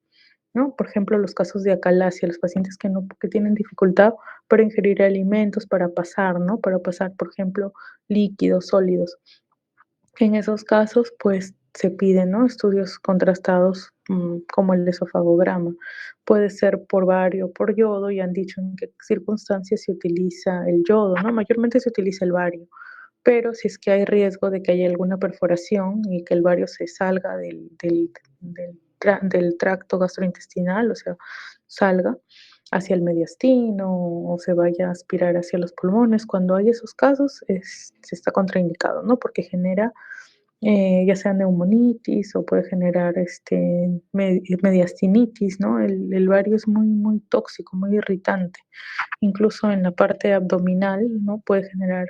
¿no? Por ejemplo, los casos de acalasia, los pacientes que tienen dificultad para ingerir alimentos, para pasar, ¿no? Para pasar, por ejemplo, líquidos, sólidos. En esos casos, pues se piden, ¿no? Estudios contrastados como el esofagograma. Puede ser por bario o por yodo, y han dicho en qué circunstancias se utiliza el yodo, ¿no? Mayormente se utiliza el bario, pero si es que hay riesgo de que haya alguna perforación y que el bario se salga del tracto gastrointestinal, o sea, salga, hacia el mediastino o se vaya a aspirar hacia los pulmones. Cuando hay esos casos, se está contraindicado, ¿no? Porque genera ya sea neumonitis o puede generar mediastinitis, ¿no? El bario es muy, muy tóxico, muy irritante. Incluso en la parte abdominal, ¿no? Puede generar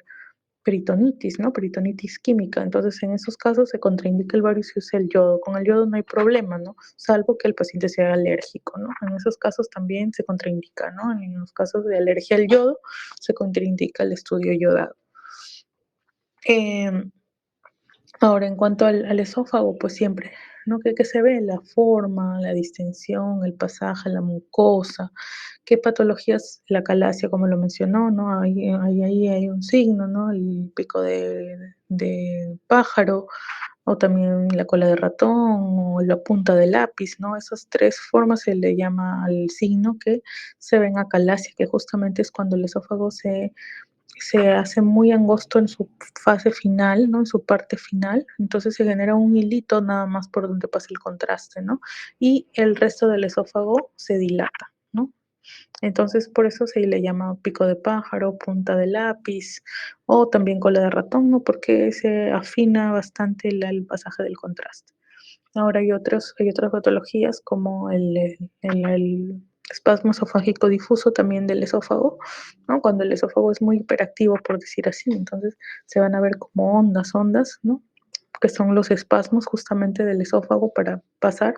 peritonitis, ¿no? Peritonitis química. Entonces, en esos casos se contraindica el bario si usa el yodo. Con el yodo no hay problema, ¿no? Salvo que el paciente sea alérgico, ¿no? En esos casos también se contraindica, ¿no? En los casos de alergia al yodo, se contraindica el estudio yodado. Ahora, en cuanto al esófago, pues siempre, ¿no? ¿Qué se ve? La forma, la distensión, el pasaje, la mucosa, qué patologías, la calasia, como lo mencionó, ¿no? Ahí hay un signo, ¿no? El pico de pájaro, o también la cola de ratón, o la punta de lápiz, ¿no? Esas tres formas se le llama al signo que se ven a calasia, que justamente es cuando el esófago se hace muy angosto en su fase final, ¿no? En su parte final, entonces se genera un hilito nada más por donde pasa el contraste, ¿no? Y el resto del esófago se dilata, ¿no? Entonces por eso se le llama pico de pájaro, punta de lápiz o también cola de ratón, ¿no? Porque se afina bastante el pasaje del contraste. Ahora hay otras patologías como el espasmo esofágico difuso también del esófago, ¿no? Cuando el esófago es muy hiperactivo, por decir así, entonces se van a ver como ondas, ¿no? Que son los espasmos justamente del esófago para pasar,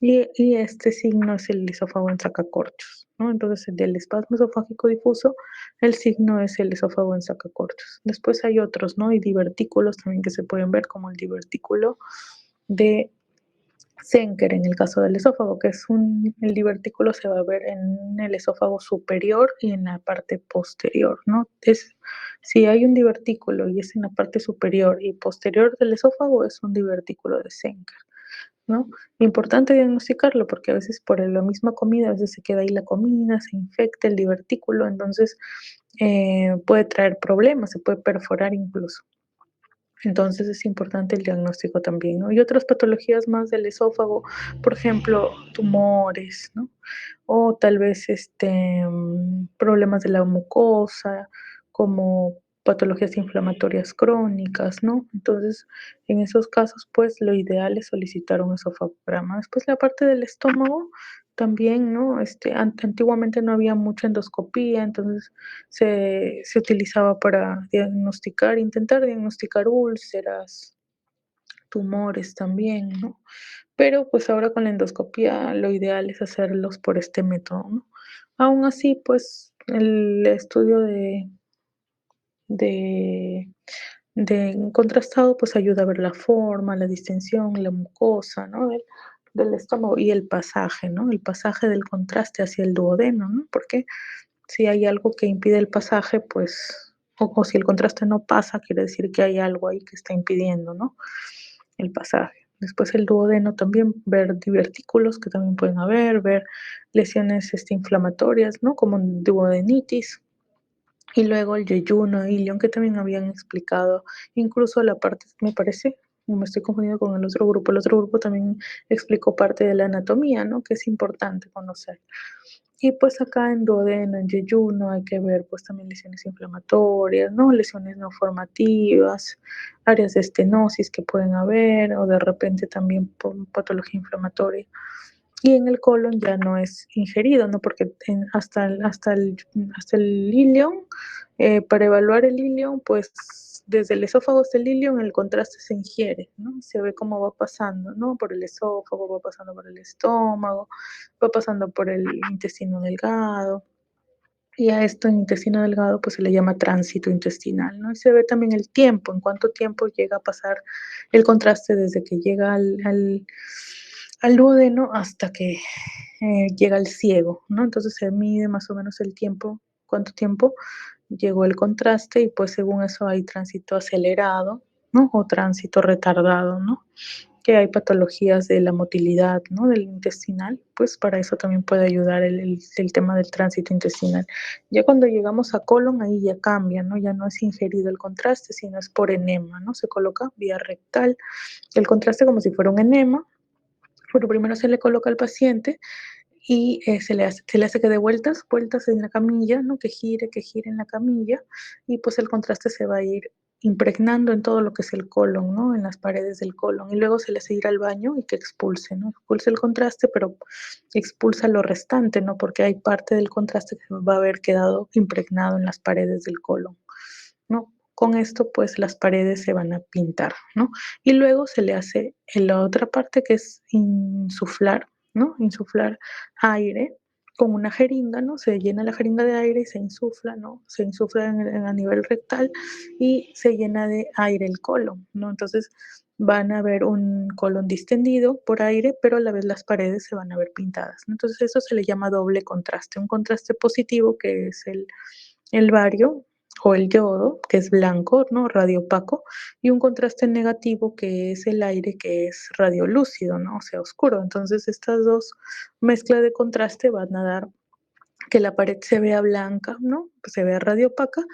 y este signo es el esófago en sacacorchos, ¿no? Entonces, del espasmo esofágico difuso, el signo es el esófago en sacacorchos. Después hay otros, ¿no? Y divertículos también que se pueden ver, como el divertículo de Zenker en el caso del esófago, que es el divertículo se va a ver en el esófago superior y en la parte posterior, ¿no? Si hay un divertículo y es en la parte superior y posterior del esófago, es un divertículo de Zenker, ¿no? Importante diagnosticarlo porque a veces por la misma comida, a veces se queda ahí la comida, se infecta el divertículo, entonces puede traer problemas, se puede perforar incluso. Entonces es importante el diagnóstico también, ¿no? Y otras patologías más del esófago, por ejemplo, tumores, ¿no? O tal vez problemas de la mucosa, como patologías inflamatorias crónicas, ¿no? Entonces, en esos casos, pues lo ideal es solicitar un esofagograma. Después la parte del estómago también, ¿no? Antiguamente no había mucha endoscopía, entonces se utilizaba para diagnosticar, intentar diagnosticar úlceras, tumores también, ¿no? Pero pues ahora con la endoscopía lo ideal es hacerlos por este método, ¿no? Aún así, pues el estudio de, de contrastado pues ayuda a ver la forma, la distensión, la mucosa, ¿no? Del estómago y el pasaje, ¿no? El pasaje del contraste hacia el duodeno, ¿no? Porque si hay algo que impide el pasaje, pues, o si el contraste no pasa, quiere decir que hay algo ahí que está impidiendo, ¿no? El pasaje. Después el duodeno también, ver divertículos que también pueden haber, ver lesiones inflamatorias, ¿no? Como duodenitis. Y luego el yeyuno, ilion, que también habían explicado, incluso la parte, me parece, me estoy confundiendo con el otro grupo también explicó parte de la anatomía, ¿no? Que es importante conocer. Y pues acá en duodeno, en yeyuno, hay que ver pues también lesiones inflamatorias, ¿no? Lesiones no formativas, áreas de estenosis que pueden haber, o de repente también por patología inflamatoria. Y en el colon ya no es ingerido, ¿no? Porque hasta el ilion, para evaluar el ilion, pues desde el esófago hasta el ilion, el contraste se ingiere, ¿no? Se ve cómo va pasando, ¿no? Por el esófago, va pasando por el estómago, va pasando por el intestino delgado. Y a esto en intestino delgado pues se le llama tránsito intestinal, ¿no? Y se ve también el tiempo, en cuánto tiempo llega a pasar el contraste desde que llega al duodeno hasta que llega al ciego, ¿no? Entonces se mide más o menos el tiempo, cuánto tiempo llegó el contraste, y pues según eso hay tránsito acelerado, ¿no? O tránsito retardado, ¿no? Que hay patologías de la motilidad, ¿no? Del intestinal, pues para eso también puede ayudar el tema del tránsito intestinal. Ya cuando llegamos a colon, ahí ya cambia, ¿no? Ya no es ingerido el contraste, sino es por enema, ¿no? Se coloca vía rectal el contraste como si fuera un enema, pero primero se le coloca al paciente y se le hace que dé vueltas en la camilla, ¿no? Que gire en la camilla, y pues el contraste se va a ir impregnando en todo lo que es el colon, ¿no? En las paredes del colon, y luego se le hace ir al baño y que expulse, ¿no? Expulse el contraste, pero expulsa lo restante, ¿no? Porque hay parte del contraste que va a haber quedado impregnado en las paredes del colon, ¿no? Con esto, pues las paredes se van a pintar, ¿no? Y luego se le hace en la otra parte que es insuflar, ¿no? Insuflar aire con una jeringa, ¿no? Se llena la jeringa de aire y se insufla, ¿no? Se insufla a nivel rectal y se llena de aire el colon, ¿no? Entonces van a ver un colon distendido por aire, pero a la vez las paredes se van a ver pintadas, ¿no? Entonces eso se le llama doble contraste, un contraste positivo que es el bario o el yodo, que es blanco, ¿no? Radioopaco, y un contraste negativo que es el aire que es radiolúcido, ¿no? O sea, oscuro. Entonces, estas dos mezclas de contraste van a dar que la pared se vea blanca, ¿no? Que se vea radioopaca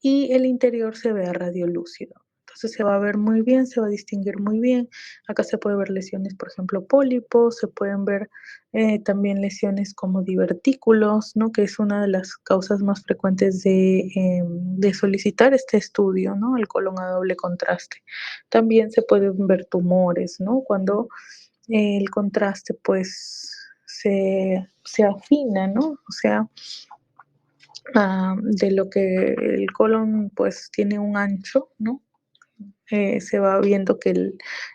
y el interior se vea radiolúcido. Entonces se va a ver muy bien, se va a distinguir muy bien. Acá se puede ver lesiones, por ejemplo, pólipos, se pueden ver también lesiones como divertículos, ¿no? Que es una de las causas más frecuentes de solicitar este estudio, ¿no? El colon a doble contraste. También se pueden ver tumores, ¿no? Cuando el contraste pues se afina, ¿no? O sea, de lo que el colon pues tiene un ancho, ¿no? Se va viendo que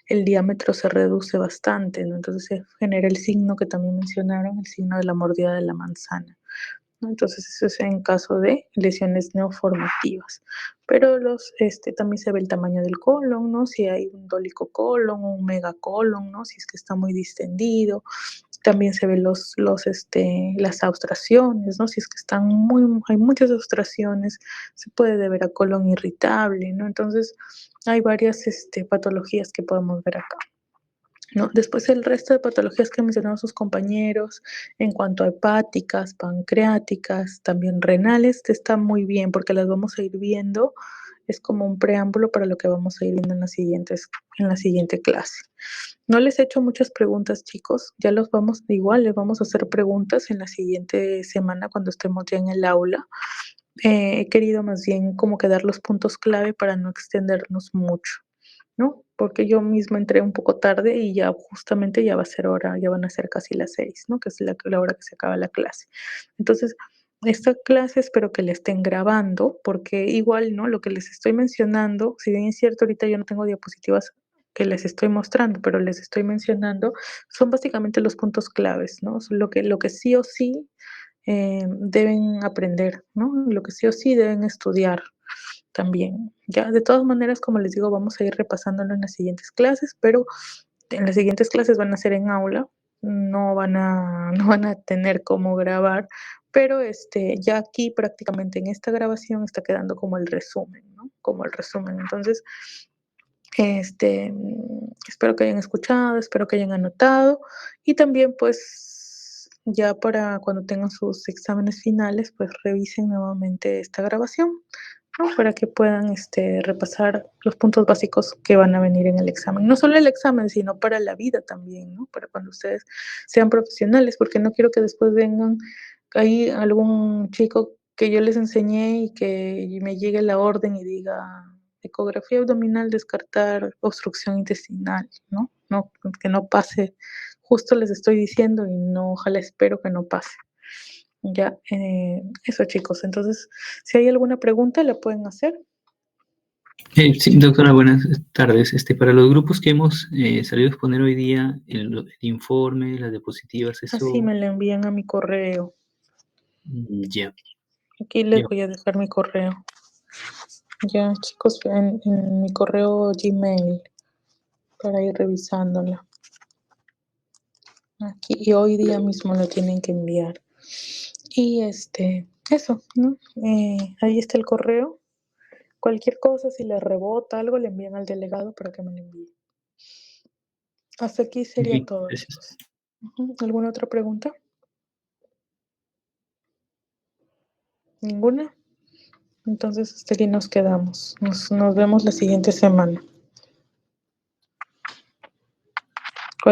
el diámetro se reduce bastante, ¿no? Entonces se genera el signo que también mencionaron, el signo de la mordida de la manzana, ¿no? Entonces eso es en caso de lesiones neoformativas. Pero también se ve el tamaño del colon, ¿no? Si hay un dolicocolon o un megacolon, ¿no? Si es que está muy distendido. También se ven las abstracciones, ¿no? Si es que hay muchas abstracciones, se puede deber a colon irritable, ¿no? Entonces, hay varias patologías que podemos ver acá, ¿no? Después el resto de patologías que mencionaron sus compañeros, en cuanto a hepáticas, pancreáticas, también renales, está muy bien porque las vamos a ir viendo, es como un preámbulo para lo que vamos a ir viendo en la siguiente clase. No les he hecho muchas preguntas, chicos, les vamos a hacer preguntas en la siguiente semana cuando estemos ya en el aula. He querido más bien como que dar los puntos clave para no extendernos mucho, ¿no? Porque yo misma entré un poco tarde y ya justamente ya va a ser hora, ya van a ser casi las 6, ¿no? Que es la hora que se acaba la clase. Entonces, esta clase espero que la estén grabando, porque igual, ¿no? Lo que les estoy mencionando, si bien es cierto, ahorita yo no tengo diapositivas que les estoy mostrando, pero les estoy mencionando, son básicamente los puntos claves, ¿no? Lo que sí o sí deben aprender, ¿no? Lo que sí o sí deben estudiar también. Ya, de todas maneras, como les digo, vamos a ir repasándolo en las siguientes clases, pero en las siguientes clases van a ser en aula, no van a tener cómo grabar, pero ya aquí prácticamente en esta grabación está quedando como el resumen, ¿no? Como el resumen. Entonces, espero que hayan escuchado, espero que hayan anotado y también pues ya para cuando tengan sus exámenes finales pues revisen nuevamente esta grabación, ¿no? Para que puedan repasar los puntos básicos que van a venir en el examen. No solo el examen, sino para la vida también, ¿no? Para cuando ustedes sean profesionales, porque no quiero que después vengan ahí algún chico que yo les enseñé y que me llegue la orden y diga ecografía abdominal, descartar obstrucción intestinal, ¿no? No, que no pase. Justo les estoy diciendo y no, ojalá espero que no pase. Ya, eso chicos. Entonces, si hay alguna pregunta, la pueden hacer. Sí, doctora, buenas tardes. Para los grupos que hemos salido a exponer hoy día, el informe, las diapositivas, eso... Así me lo envían a mi correo. Ya. Aquí les voy a dejar mi correo. Ya, chicos, en mi correo Gmail para ir revisándola. Aquí, y hoy día mismo lo tienen que enviar. Y eso, ¿no? Ahí está el correo. Cualquier cosa, si le rebota algo, le envían al delegado para que me lo envíe. Hasta aquí sería Bien, todo, gracias. chicos. ¿Alguna otra pregunta? ¿Ninguna? Entonces, hasta aquí nos quedamos. Nos vemos la siguiente semana.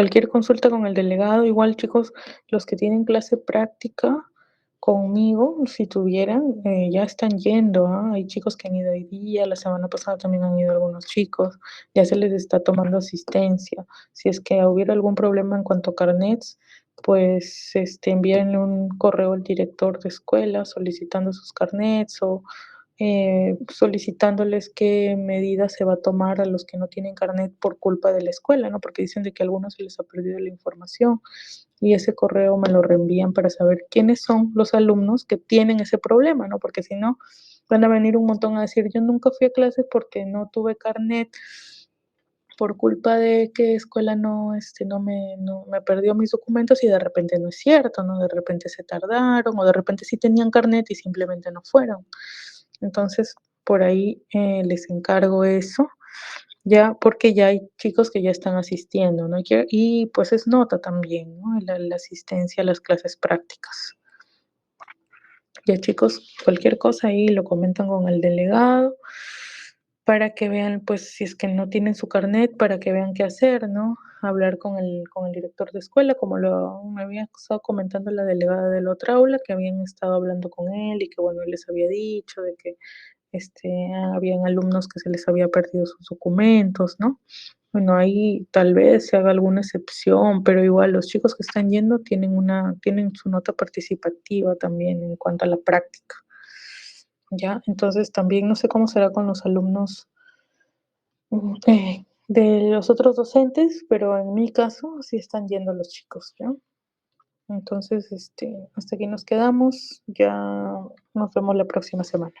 cualquier consulta con el delegado, igual chicos, los que tienen clase práctica conmigo, si tuvieran, ya están yendo, ¿ah? Hay chicos que han ido hoy día, la semana pasada también han ido algunos chicos, ya se les está tomando asistencia. Si es que hubiera algún problema en cuanto a carnets, pues envíenle un correo al director de escuela solicitando sus carnets o solicitándoles qué medidas se va a tomar a los que no tienen carnet por culpa de la escuela, ¿no? Porque dicen de que a algunos se les ha perdido la información y ese correo me lo reenvían para saber quiénes son los alumnos que tienen ese problema, ¿no? Porque si no, van a venir un montón a decir, yo nunca fui a clases porque no tuve carnet por culpa de que escuela no me perdió mis documentos y de repente no es cierto, ¿no? De repente se tardaron o de repente sí tenían carnet y simplemente no fueron. Entonces, por ahí les encargo eso, ya porque ya hay chicos que ya están asistiendo, ¿no? Y pues es nota también, ¿no? La asistencia a las clases prácticas. Ya chicos, cualquier cosa ahí lo comentan con el delegado para que vean, pues si es que no tienen su carnet, para que vean qué hacer, ¿no? Hablar con el director de escuela, como me había estado comentando la delegada de la otra aula, que habían estado hablando con él y que bueno, él les había dicho de que habían alumnos que se les había perdido sus documentos, ¿no? Bueno, ahí tal vez se haga alguna excepción, pero igual los chicos que están yendo tienen su nota participativa también en cuanto a la práctica. ¿Ya? Entonces también no sé cómo será con los alumnos de los otros docentes, pero en mi caso sí están yendo los chicos, ¿ya? Entonces, hasta aquí nos quedamos, ya nos vemos la próxima semana.